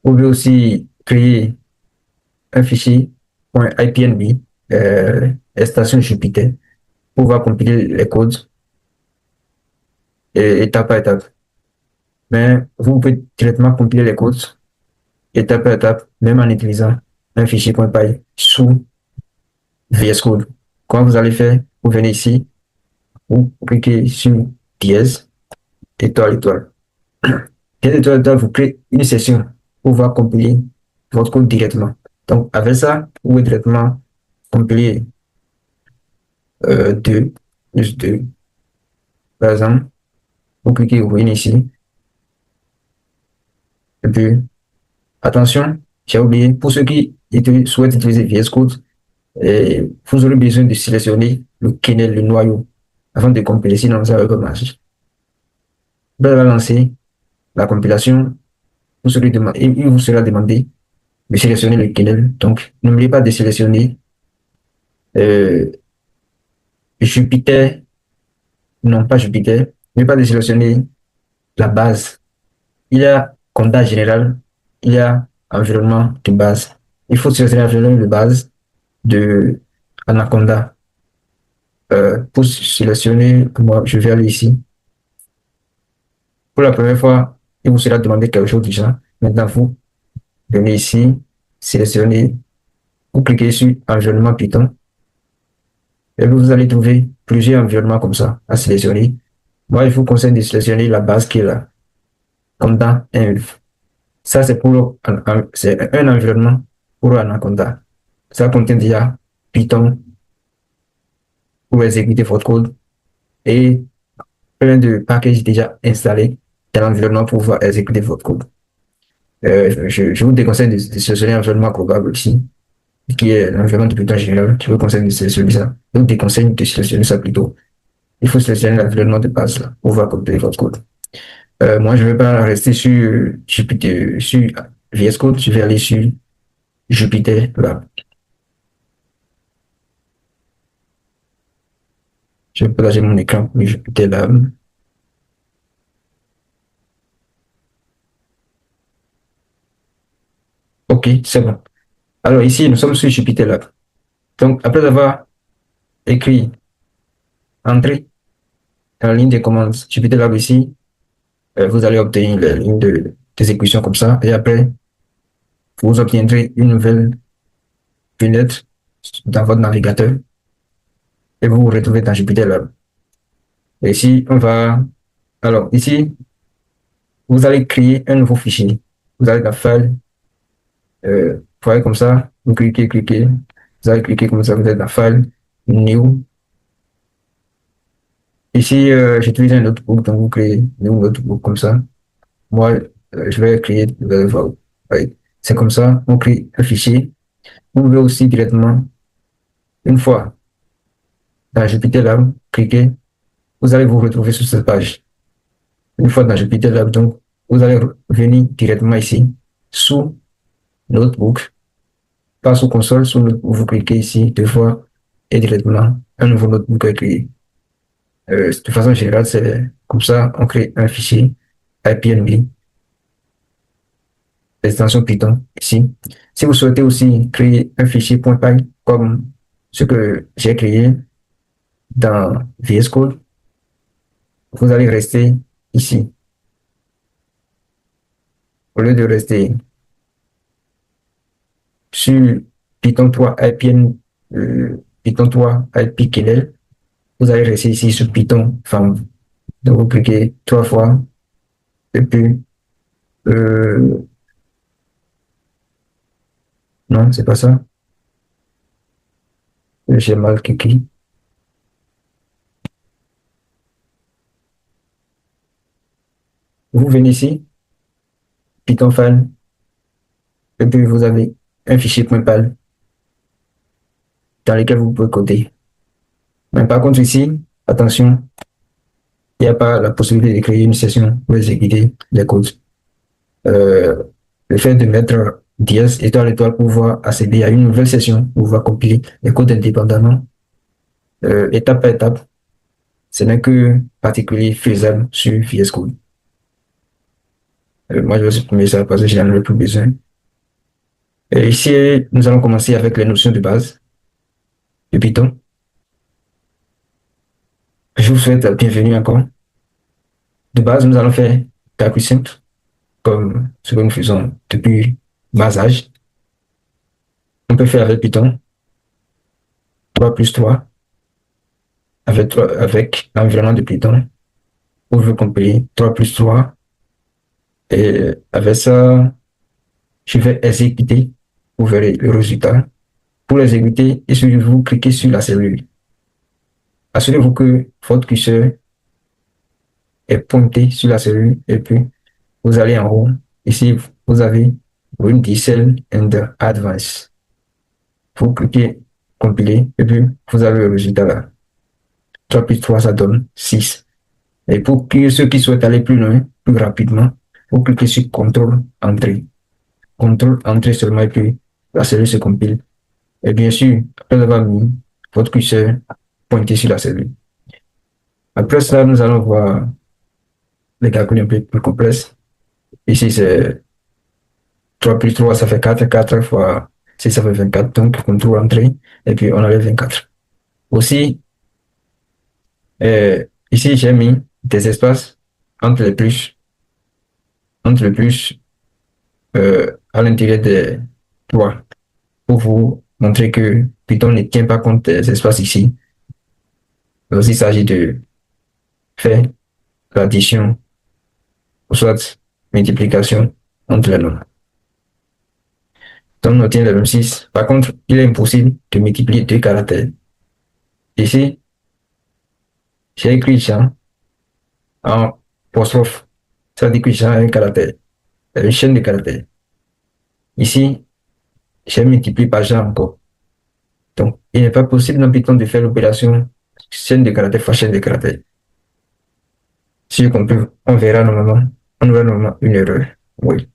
Vous pouvez aussi créer un fichier .ipnb, station Jupyter, pour pouvoir compiler les codes étape par étape. Mais vous pouvez directement compiler les codes étape par étape, même en utilisant un fichier .py sous VS Code. Quand vous allez faire, vous venez ici, vous cliquez sur dièse, étoile, étoile. Dièse, étoile, étoile, vous créez une session pour pouvoir compiler votre code directement. Donc, avec ça, vous pouvez directement compiler 2 plus 2. Par exemple, vous cliquez, vous venez ici. Et puis, attention, j'ai oublié, pour ceux qui souhaitent utiliser VS Code, vous aurez besoin de sélectionner le kernel, le noyau, avant de compiler, sinon ça recommence. Vous allez lancer la compilation, il vous sera demandé de sélectionner le kernel. Donc, n'oubliez pas de sélectionner euh, Jupyter, non pas Jupyter, n'oubliez pas de sélectionner la base. Il y a Conda général, il y a environnement de base. Il faut sélectionner l'environnement de base de Anaconda. Pour sélectionner, moi, je vais aller ici. Pour la première fois, il vous sera demandé quelque chose du genre. Maintenant, vous venez ici, sélectionnez, vous cliquez sur environnement Python et vous allez trouver plusieurs environnements comme ça à sélectionner. Moi, il vous conseille de sélectionner la base qui est là, comme dans Env. Ça, c'est un environnement pour Anaconda. Ça contient déjà Python pour exécuter votre code et plein de packages déjà installés dans l'environnement pour pouvoir exécuter votre code. Je vous déconseille de sélectionner l'environnement global ici, qui est l'environnement de Python général. Je vous conseille de sélectionner ça. Je vous déconseille de sélectionner ça plutôt. Il faut sélectionner l'environnement de base là, pour pouvoir compiler votre code. Moi, je ne vais pas rester sur Jupyter, sur VS Code, je vais aller sur Jupyter là. Je vais partager mon écran pour Jupyter là. OK, c'est bon. Alors ici, nous sommes sur Jupyter Lab. Donc, après avoir écrit, entré dans la ligne de commandes Jupyter Lab ici, vous allez obtenir les lignes d'exécution comme ça. Et après, vous obtiendrez une nouvelle fenêtre dans votre navigateur et vous vous retrouvez dans Jupyter Lab. Et ici, on va... Alors, ici, vous allez créer un nouveau fichier. Vous allez dans File, vous voyez comme ça, vous cliquez, cliquez. Vous allez cliquer comme ça, vous êtes dans File, New. Ici, j'utilise un notebook, donc vous créez un notebook comme ça. Moi, je vais créer, ouais, c'est comme ça, on crée un fichier. Vous pouvez aussi directement, une fois dans Jupyter Lab, cliquer, vous allez vous retrouver sur cette page. Une fois dans Jupyter Lab, donc, vous allez venir directement ici, sous Notebook, pas sous console, sous Notebook, vous cliquez ici deux fois et directement, un nouveau notebook est créé. De façon générale, c'est comme ça, on crée un fichier IPNB, l'extension Python ici. Si vous souhaitez aussi créer un fichier .py comme ce que j'ai créé dans VS Code, vous allez rester ici. Au lieu de rester sur Python 3 IPN, Python 3 IPKNL, vous allez rester ici sur Python Farm. Donc vous cliquez trois fois et puis non, c'est pas ça. j'ai mal écrit. Vous venez ici, Python file, et puis vous avez un fichier .pal dans lequel vous pouvez coder. Mais par contre ici, attention, il n'y a pas la possibilité de créer une session pour exécuter les codes. Le fait de mettre dièse étoile étoile pour pouvoir accéder à une nouvelle session, pour pouvoir compiler les codes indépendamment, étape par étape, ce n'est que particulier faisable sur VS Code. Moi, je vais supprimer ça parce que je n'en ai plus besoin. Et ici, nous allons commencer avec les notions de base de Python. Je vous souhaite la bienvenue encore. De base, nous allons faire calcul simple, comme ce que nous faisons depuis bas âge. On peut faire avec Python 3 plus 3 avec l'environnement de Python. Vous pouvez compiler 3 plus 3. Et avec ça, je vais exécuter. Vous verrez le résultat. Pour l'exécuter, il suffit de vous cliquer sur la cellule. Assurez-vous que votre curseur est pointé sur la cellule et puis vous allez en haut. Ici, vous avez Run Diesel and Advance. Vous cliquez compiler et puis vous avez le résultat là. 3 plus 3, ça donne 6. Et pour ceux qui souhaitent aller plus loin, plus rapidement, vous cliquez sur CTRL Entrée. CTRL Entrée seulement et puis la cellule se compile. Et bien sûr, après avoir mis votre curseur pointé sur la cellule. Après ça, nous allons voir les calculs un peu plus complexes. Ici, c'est 3 plus 3, ça fait 4. 4 fois 6, ça fait 24. Donc, contrôle entrée. Et puis, on a le 24. Aussi, ici, j'ai mis des espaces entre les plus, à l'intérieur des 3 pour vous montrer que Python ne tient pas compte des espaces ici. Donc, il s'agit de faire l'addition ou soit multiplication entre les nombres. Donc, on obtient le 26. Par contre, il est impossible de multiplier 2 caractères. Ici, j'ai écrit Jean en apostrophe. Ça dit que Jean a un caractère, une chaîne de caractères. Ici, j'ai multiplié par Jean encore. Donc, il n'est pas possible dans Python de faire l'opération chaîne de caractères fois chaîne de caractères. Si je comprends, on verra normalement une erreur. Oui.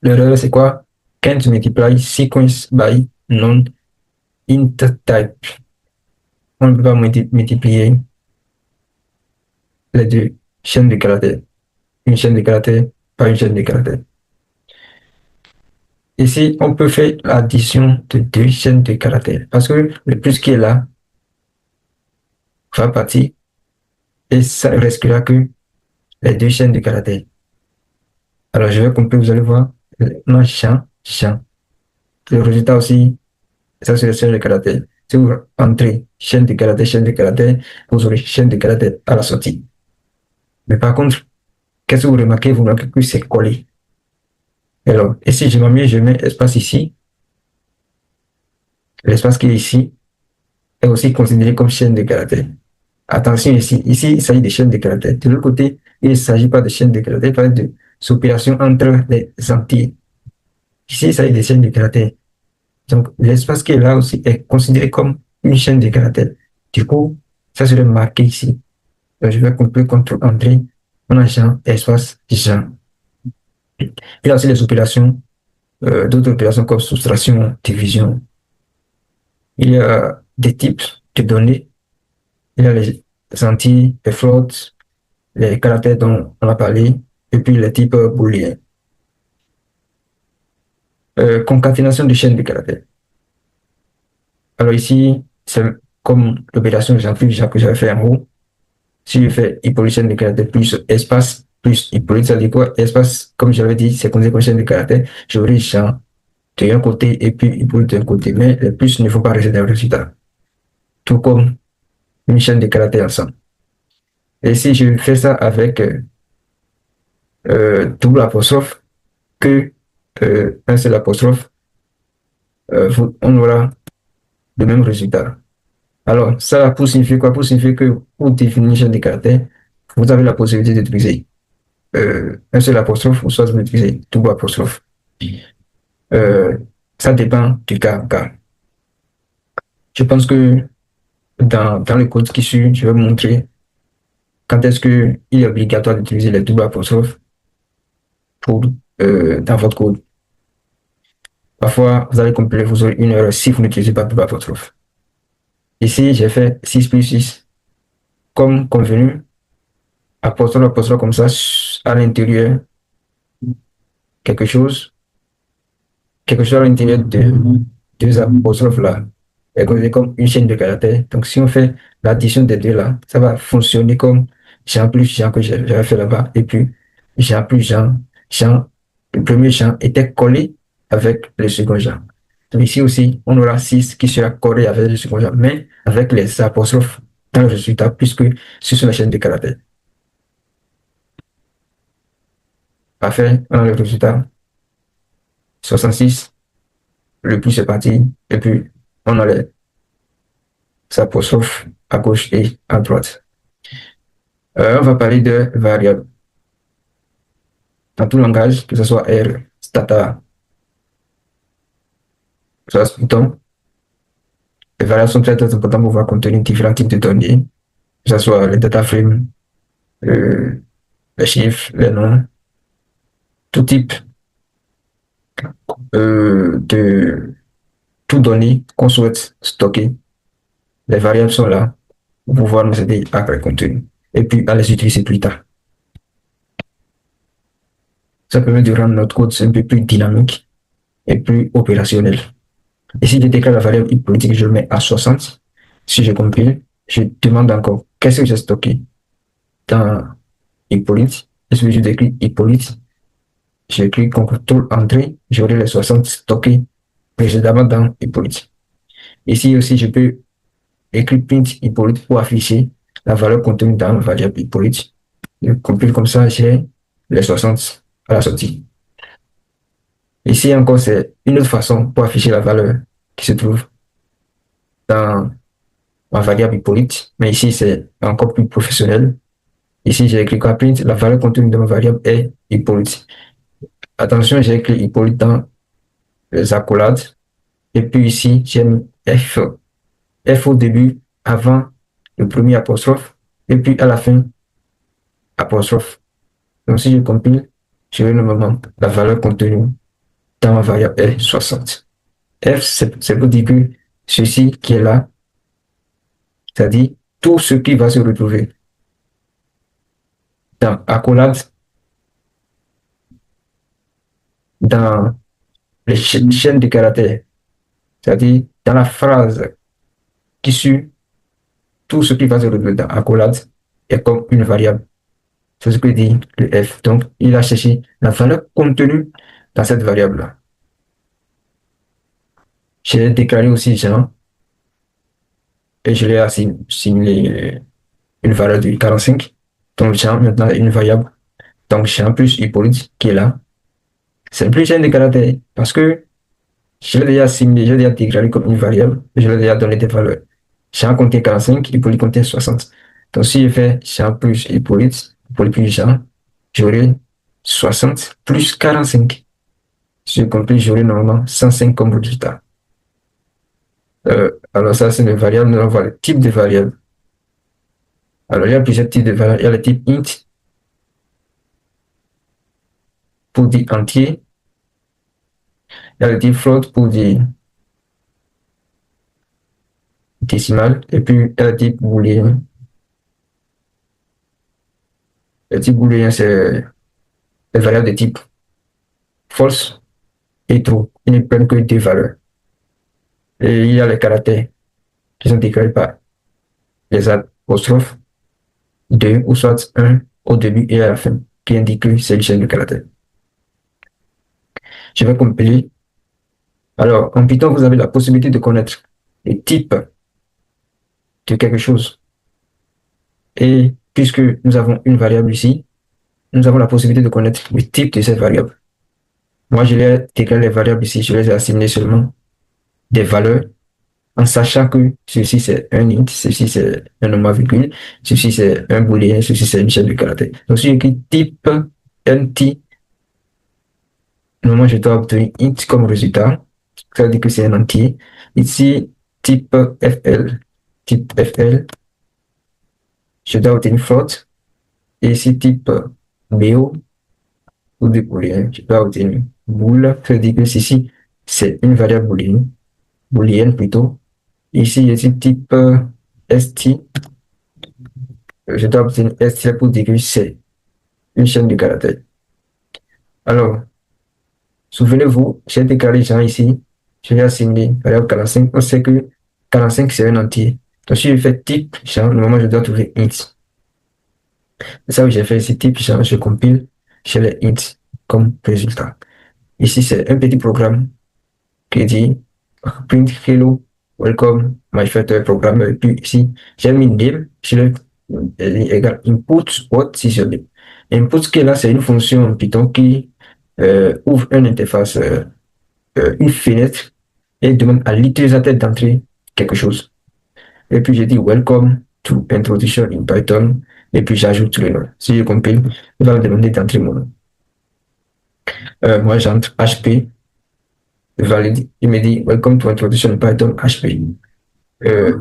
L'erreur, c'est quoi? Can't multiply sequence by non-int type. On ne peut pas multiplier les deux chaînes de caractères. Une chaîne de caractères par une chaîne de caractères. Ici, on peut faire l'addition de 2 chaînes de caractères parce que le plus qui est là va partir et ça ne restera que les 2 chaînes de caractères. Alors, je vais compter, vous allez voir, non, champ. Le résultat aussi, ça c'est la chaîne de caractères. Si vous entrez chaîne de caractères, vous aurez chaîne de caractères à la sortie. Mais par contre, qu'est-ce que vous remarquez? Vous remarquez que c'est collé. Alors, et si je mets espace ici, l'espace qui est ici est aussi considéré comme chaîne de caractères. Attention ici, il s'agit de chaîne de caractères. De l'autre côté, il ne s'agit pas de chaîne de caractères, il s'agit de opération entre les entiers. Ici, il s'agit de chaîne de caractères. Donc, l'espace qui est là aussi est considéré comme une chaîne de caractères. Du coup, ça serait marqué ici. Donc, je vais couper CTRL Entrée, on a Jean, espace Jean. Il y a aussi les opérations, d'autres opérations comme soustraction, division. Il y a des types de données. Il y a les entiers, les floats, les caractères dont on a parlé, et puis les types booléens. Concaténation de chaînes de caractères. Alors ici, c'est comme l'opération Jean-Philippe que j'avais fait en haut. Si je fais Hippolyte chaîne de caractères plus espace plus Hippolyte, ça dit quoi? Espace, comme j'avais dit, c'est considéré comme chaîne de caractères. J'aurai Jean de un côté et puis Hippolyte d'un côté. Mais les plus ne faut pas rester dans le résultat. Tout comme une chaîne de caractères ensemble. Et si je fais ça avec double apostrophe, que un seul apostrophe, on aura le même résultat. Alors, ça pour signifier quoi? Pour signifier que pour définir une chaîne de caractères, vous avez la possibilité d'utiliser un seul apostrophe ou soit vous utilisez double apostrophe. Euh, Ça dépend du cas en cas. Je pense que dans le code qui suit, je vais vous montrer quand est-ce qu'il est obligatoire d'utiliser les doubles apostrophes pour, dans votre code. Parfois, vous allez compiler, vous aurez une erreur si vous n'utilisez pas double apostrophe. Ici, j'ai fait 6 plus 6. Comme convenu, apostrophe, apostrophe comme ça, à l'intérieur, quelque chose, quelque chose à l'intérieur de deux apostrophes là est considéré comme une chaîne de caractères. Donc, si on fait l'addition des deux là, ça va fonctionner comme Jean plus Jean que j'avais fait là-bas. Et puis, Jean plus Jean, Jean, le premier Jean était collé avec le second Jean. Donc, ici aussi, on aura 6 qui sera collé avec le second Jean, mais avec les apostrophes dans le résultat, puisque ce sont les chaînes de caractères. Parfait, on a le résultat. 66, le plus c'est parti, et puis on a les apostrophes à gauche et à droite. On va parler de variables. Dans tout langage, que ce soit R, Stata, que ce soit Python, les variables sont très, très importantes pour pouvoir contenir différents types de données, que ce soit les data frames, euh, les chiffres, les noms, tout type de tout données qu'on souhaite stocker. Les variables sont là pour pouvoir nous aider à les contenir et puis à les utiliser plus tard. Ça permet de rendre notre code un peu plus dynamique et plus opérationnel. Et si je déclare la variable hypolitique, je le mets à 60. Si je compile, je demande encore qu'est-ce que j'ai stocké dans Hippolyte. Et si je décris Hippolyte, j'écris contrôle entrée, j'aurai les 60 stockés précédemment dans Hippolyte. Ici aussi, je peux écrire print Hippolyte pour afficher la valeur contenue dans la variable Hippolyte. Je compile comme ça, j'ai les 60 à la sortie. Ici encore, c'est une autre façon pour afficher la valeur qui se trouve dans ma variable Hippolyte, mais ici c'est encore plus professionnel. Ici j'ai écrit quoi print, la valeur contenue de ma variable est Hippolyte. Attention, j'ai écrit Hippolyte dans les accolades, et puis ici j'ai mis F, F au début, avant le premier apostrophe, et puis à la fin, apostrophe. Donc si je compile, j'aurai normalement la valeur contenue dans ma variable est 60. F, c'est pour dire que ceci qui est là, c'est-à-dire tout ce qui va se retrouver dans accolade, dans les chaînes de caractères, c'est-à-dire dans la phrase qui suit, tout ce qui va se retrouver dans accolade est comme une variable. C'est ce que dit le F. Donc, il a cherché la valeur contenue dans cette variable-là. J'ai déclaré aussi Jean et je l'ai assigné une valeur de 45. Donc, Jean maintenant une variable. Donc, Jean plus Hippolyte qui est là. C'est plus chaîne de caractères parce que je l'ai déjà assigné, je l'ai déjà déclaré comme une variable et je l'ai déjà donné des valeurs. Jean contient 45, Hippolyte contient 60. Donc, si je fais Jean plus Hippolyte, Hippolyte plus Jean, j'aurai 60 plus 45. Si je compris, j'aurai normalement 105 comme résultat. Alors, ça, c'est une variable. Nous allons voir le type de variable. Alors, il y a plusieurs types de variables. Il y a le type int pour dire entier. Il y a le type float pour dire décimal. Et puis, il y a le type booléen. Le type booléen, c'est les variables de type false et true. Ils ne prennent que deux valeurs. Et il y a les caractères qui sont déclarés par les apostrophes 2 ou soit 1 au début et à la fin, qui indiquent que c'est une chaîne de caractères. Je vais compiler. Alors, en Python, vous avez la possibilité de connaître les types de quelque chose. Et puisque nous avons une variable ici, nous avons la possibilité de connaître le type de cette variable. Moi, je l'ai déclaré les variables ici, je les ai assignées seulement des valeurs en sachant que ceci c'est un int, ceci c'est un nombre à virgule, ceci c'est un booléen, ceci c'est une chaîne de caractères. Donc si j'écris type nt, normalement je dois obtenir int comme résultat, ça veut dire que c'est un entier. Ici, type fl, je dois obtenir float. Et ici, type bo, ou de booléen, je dois obtenir bool, ça veut dire que ceci c'est une variable booléenne plutôt. Ici, ici type st, je dois obtenir st pour dire que c'est une chaîne de caractères. Alors, souvenez-vous, j'ai déclaré genre ici, je vais assigner variable 45. On sait que 45 c'est un entier. Donc, si je fais type genre, normalement je dois trouver int. C'est ça que j'ai fait ici, type genre, je compile, j'ai les int comme résultat. Ici, c'est un petit programme qui dit print hello, welcome, my first programme. Et puis ici, j'ai mis name, je le égal input, what, si je l'ai. Input qui est là, c'est une fonction en Python qui ouvre une interface, une fenêtre et demande à l'utilisateur d'entrer quelque chose. Et puis j'ai dit welcome to introduction in Python et puis j'ajoute tous les noms. Si je compile, il va me demander d'entrer mon nom. Moi j'entre HP, valide, il me dit welcome to introduction in Python HP.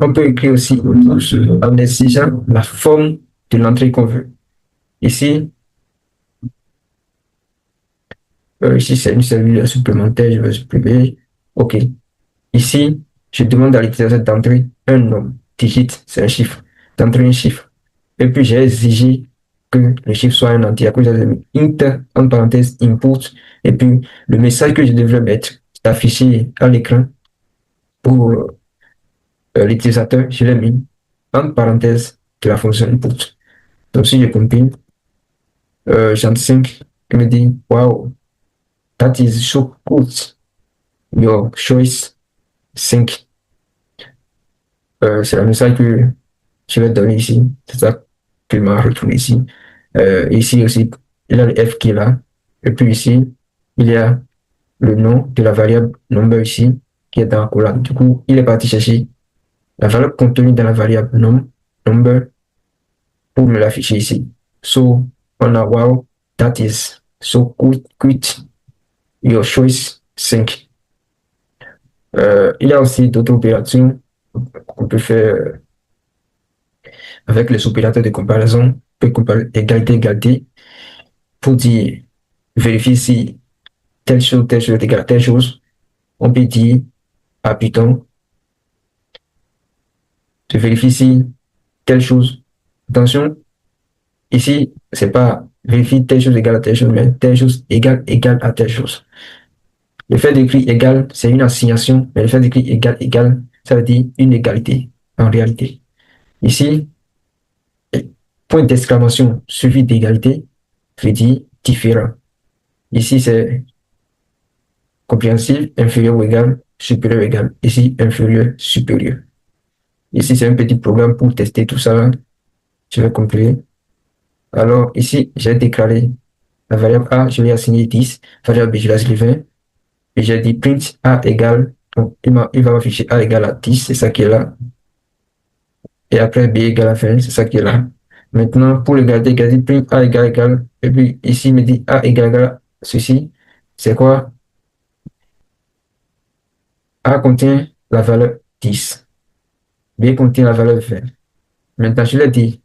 On peut écrire aussi en exigeant la forme de l'entrée qu'on veut. Ici, ici c'est une cellule supplémentaire, je vais supprimer. OK. Ici, je demande à l'utilisateur d'entrer un nombre. Digit, c'est un chiffre. D'entrer un chiffre. Et puis, j'ai exigé que le chiffre soit un entier. À cause de int, en parenthèse, input. Et puis, le message que je devrais mettre, c'est affiché à l'écran pour l'utilisateur. Je l'ai mis en parenthèse de la fonction input. Donc, si je compile, j'entre 5, il me dit, wow, that is so good. Your choice 5. C'est le message que je vais donner ici. C'est ça qu'il m'a retrouvé ici. Ici aussi, il y a le F qui est là. Et puis ici, il y a le nom de la variable number ici, qui est dans la colonne. Du coup, il est parti chercher la valeur contenue dans la variable number pour me l'afficher ici. So, on a wow, that is so good, your choice 5. Il y a aussi d'autres opérations qu'on peut faire avec les opérateurs de comparaison. On peut comparer égalité, égalité pour dire, vérifier si telle chose est égale à telle chose. On peut dire à Python de vérifier si telle chose. Attention, ici, c'est pas vérifier telle chose égale à telle chose, mais telle chose égale à telle chose. Le fait d'écrire égal, c'est une assignation, mais le fait d'écrire égal, ça veut dire une égalité en réalité. Ici, point d'exclamation suivi d'égalité veut dire différent. Ici, c'est compréhensif, inférieur ou égal, supérieur ou égal. Ici, inférieur, supérieur. Ici, c'est un petit programme pour tester tout ça. Je vais compiler. Alors, ici, j'ai déclaré la variable A, je lui ai assigné 10. Variable B, je l'ai assigné 20. Et j'ai dit print A égale, donc il va m'afficher A égale à 10, c'est ça qui est là. Et après B égale à 20, c'est ça qui est là. Maintenant, pour le garder, il dit print A égale. Et puis ici, il me dit A égale à ceci. C'est quoi? A contient la valeur 10. B contient la valeur 20. Maintenant, je lui ai dit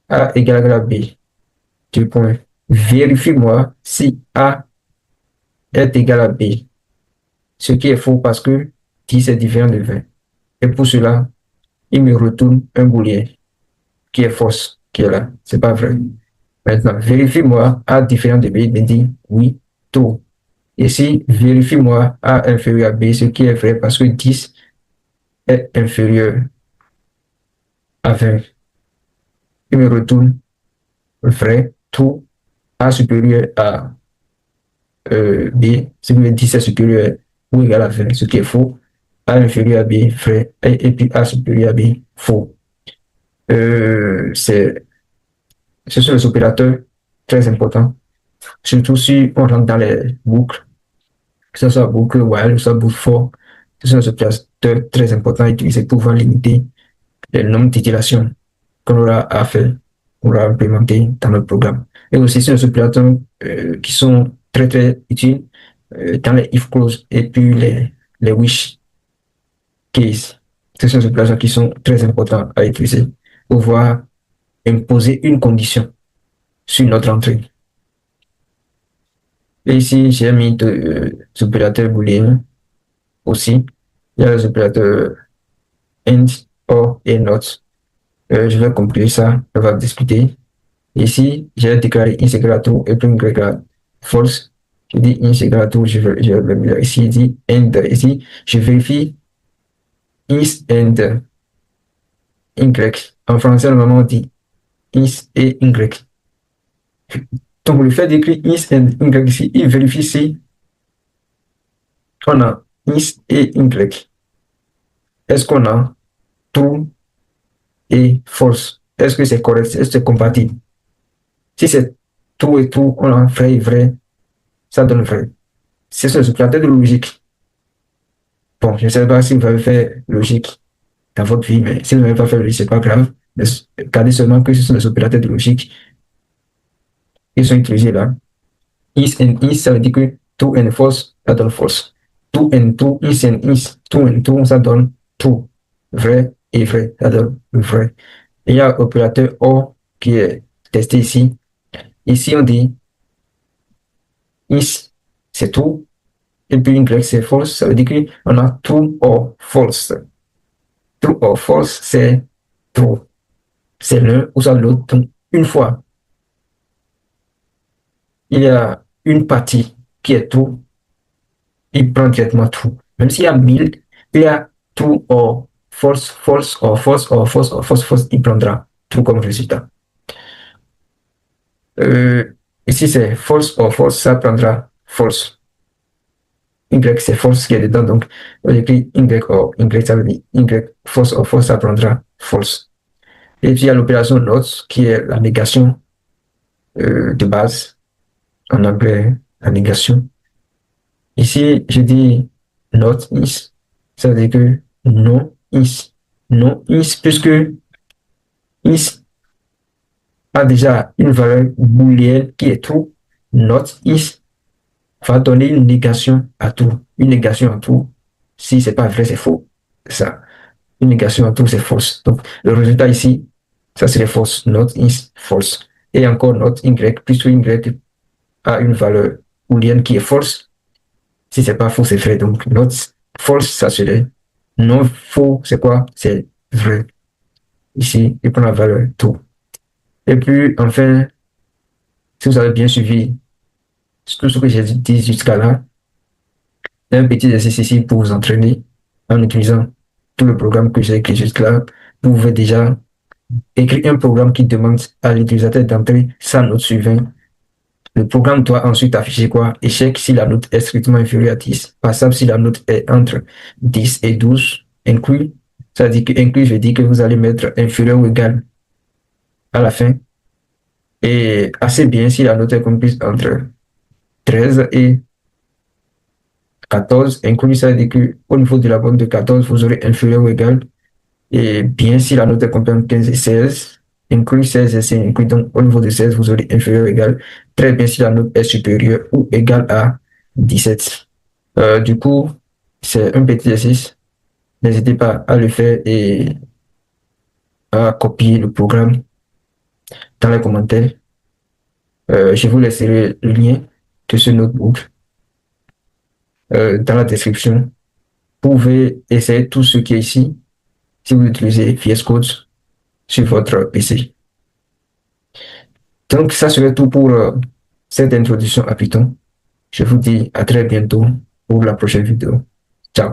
A égale à B. Deux points. Vérifie-moi si A est égal à B. Ce qui est faux parce que 10 est différent de 20. Et pour cela, il me retourne un booléen qui est fausse, qui est là. C'est pas vrai. Maintenant, vérifie-moi A différent de B. Il me dit oui, true. Ici, vérifie-moi A inférieur à B, ce qui est vrai parce que 10 est inférieur à 20. Il me retourne vrai, true, A supérieur à B, ce qui veut dire 10 est supérieur ou égal à 20, ce qui est faux. A inférieur à B, vrai, et puis A supérieur à B, faux. Ce sont les opérateurs très importants, surtout si on rentre dans les boucles, que ce soit boucle while, que ce soit boucle for. Ce sont des opérateurs très importants à utiliser pour pouvoir limiter le nombre d'itérations qu'on aura à faire, qu'on aura implémenté dans notre programme. Et aussi, c'est des opérateurs qui sont très, très utiles dans les if clause et puis les wish case. Ce sont des opérateurs qui sont très importants à utiliser pour pouvoir imposer une condition sur notre entrée. Et ici, j'ai mis des opérateurs booléens aussi. Il y a les opérateurs and, or et not. Je vais compiler ça, on va discuter. Ici, j'ai déclaré int égale à true et puis égale false. Je dis int égale à true, je vais mettre ici, il dit and. Ici, je vérifie is and y. En français, normalement, on dit is et y. Donc, le fait d'écrire is and y ici, il vérifie si on a is et y. Est-ce qu'on a true et false? Est-ce que c'est correct? Est-ce que c'est compatible? Si c'est true et true, on a vrai et vrai, ça donne vrai. C'est ce opérateur de logique. Bon, je ne sais pas si vous avez fait logique dans votre vie, mais si vous n'avez pas fait logique, c'est pas grave. Mais gardez seulement que ce sont les opérateurs de logique qui sont utilisés là. Is and is, ça veut dire que true and false, ça donne false. True and true, is and is, true and true, ça donne true. Vrai et vrai, ça donne vrai. Et il y a l'opérateur or qui est testé ici. Ici, on dit is, c'est true. Et puis y, c'est false. Ça veut dire qu'on a true or false. True or false, c'est true. C'est l'un ou soit l'autre. Donc, une fois, il y a une partie qui est true, il prend directement true. Même s'il y a 1000, il y a true or false, false or false or false or false, false, il prendra true comme résultat. Ici, c'est false or false, ça prendra false. Y, c'est false qui est dedans, donc on écrit Y or Y, ça veut dire Y, false or false, ça prendra false. Et puis il y a l'opération not qui est la négation de base, en anglais, la négation. Ici, je dis not is, ça veut dire que non is. Non is, puisque is a déjà une valeur booléenne qui est true, not is va donner une négation à tout. Une négation à tout. Si c'est pas vrai, c'est faux. C'est ça. Une négation à tout, c'est false. Donc, le résultat ici, ça serait false. Not is false. Et encore not y, puisque y a une valeur booléenne qui est false. Si c'est pas faux, c'est vrai. Donc, not false, ça serait non faux, c'est quoi? C'est vrai. Ici, il prend la valeur tout. Et puis, enfin, si vous avez bien suivi tout ce que j'ai dit jusqu'à là, un petit exercice ici pour vous entraîner en utilisant tout le programme que j'ai écrit jusque-là. Vous pouvez déjà écrire un programme qui demande à l'utilisateur d'entrer sa note suivante. Le programme doit ensuite afficher quoi? Échec si la note est strictement inférieure à 10. Passable si la note est entre 10 et 12. Inclus, ça veut dire que inclus veut dire que vous allez mettre inférieur ou égal à la fin. Et assez bien si la note est comprise entre 13 et 14. Inclus, ça veut dire qu'au niveau de la bande de 14, vous aurez inférieur ou égal. Et bien si la note est comprise entre 15 et 16. Inclus 16 et c'est inclus. Donc, au niveau de 16, vous aurez inférieur ou égal. Très bien si la note est supérieure ou égale à 17. Du coup, c'est un petit exercice. N'hésitez pas à le faire et à copier le programme dans les commentaires. Je vous laisserai le lien de ce notebook dans la description. Vous pouvez essayer tout ce qui est ici si vous utilisez VS Code sur votre PC. Donc, ça serait tout pour cette introduction à Python. Je vous dis à très bientôt pour la prochaine vidéo. Ciao.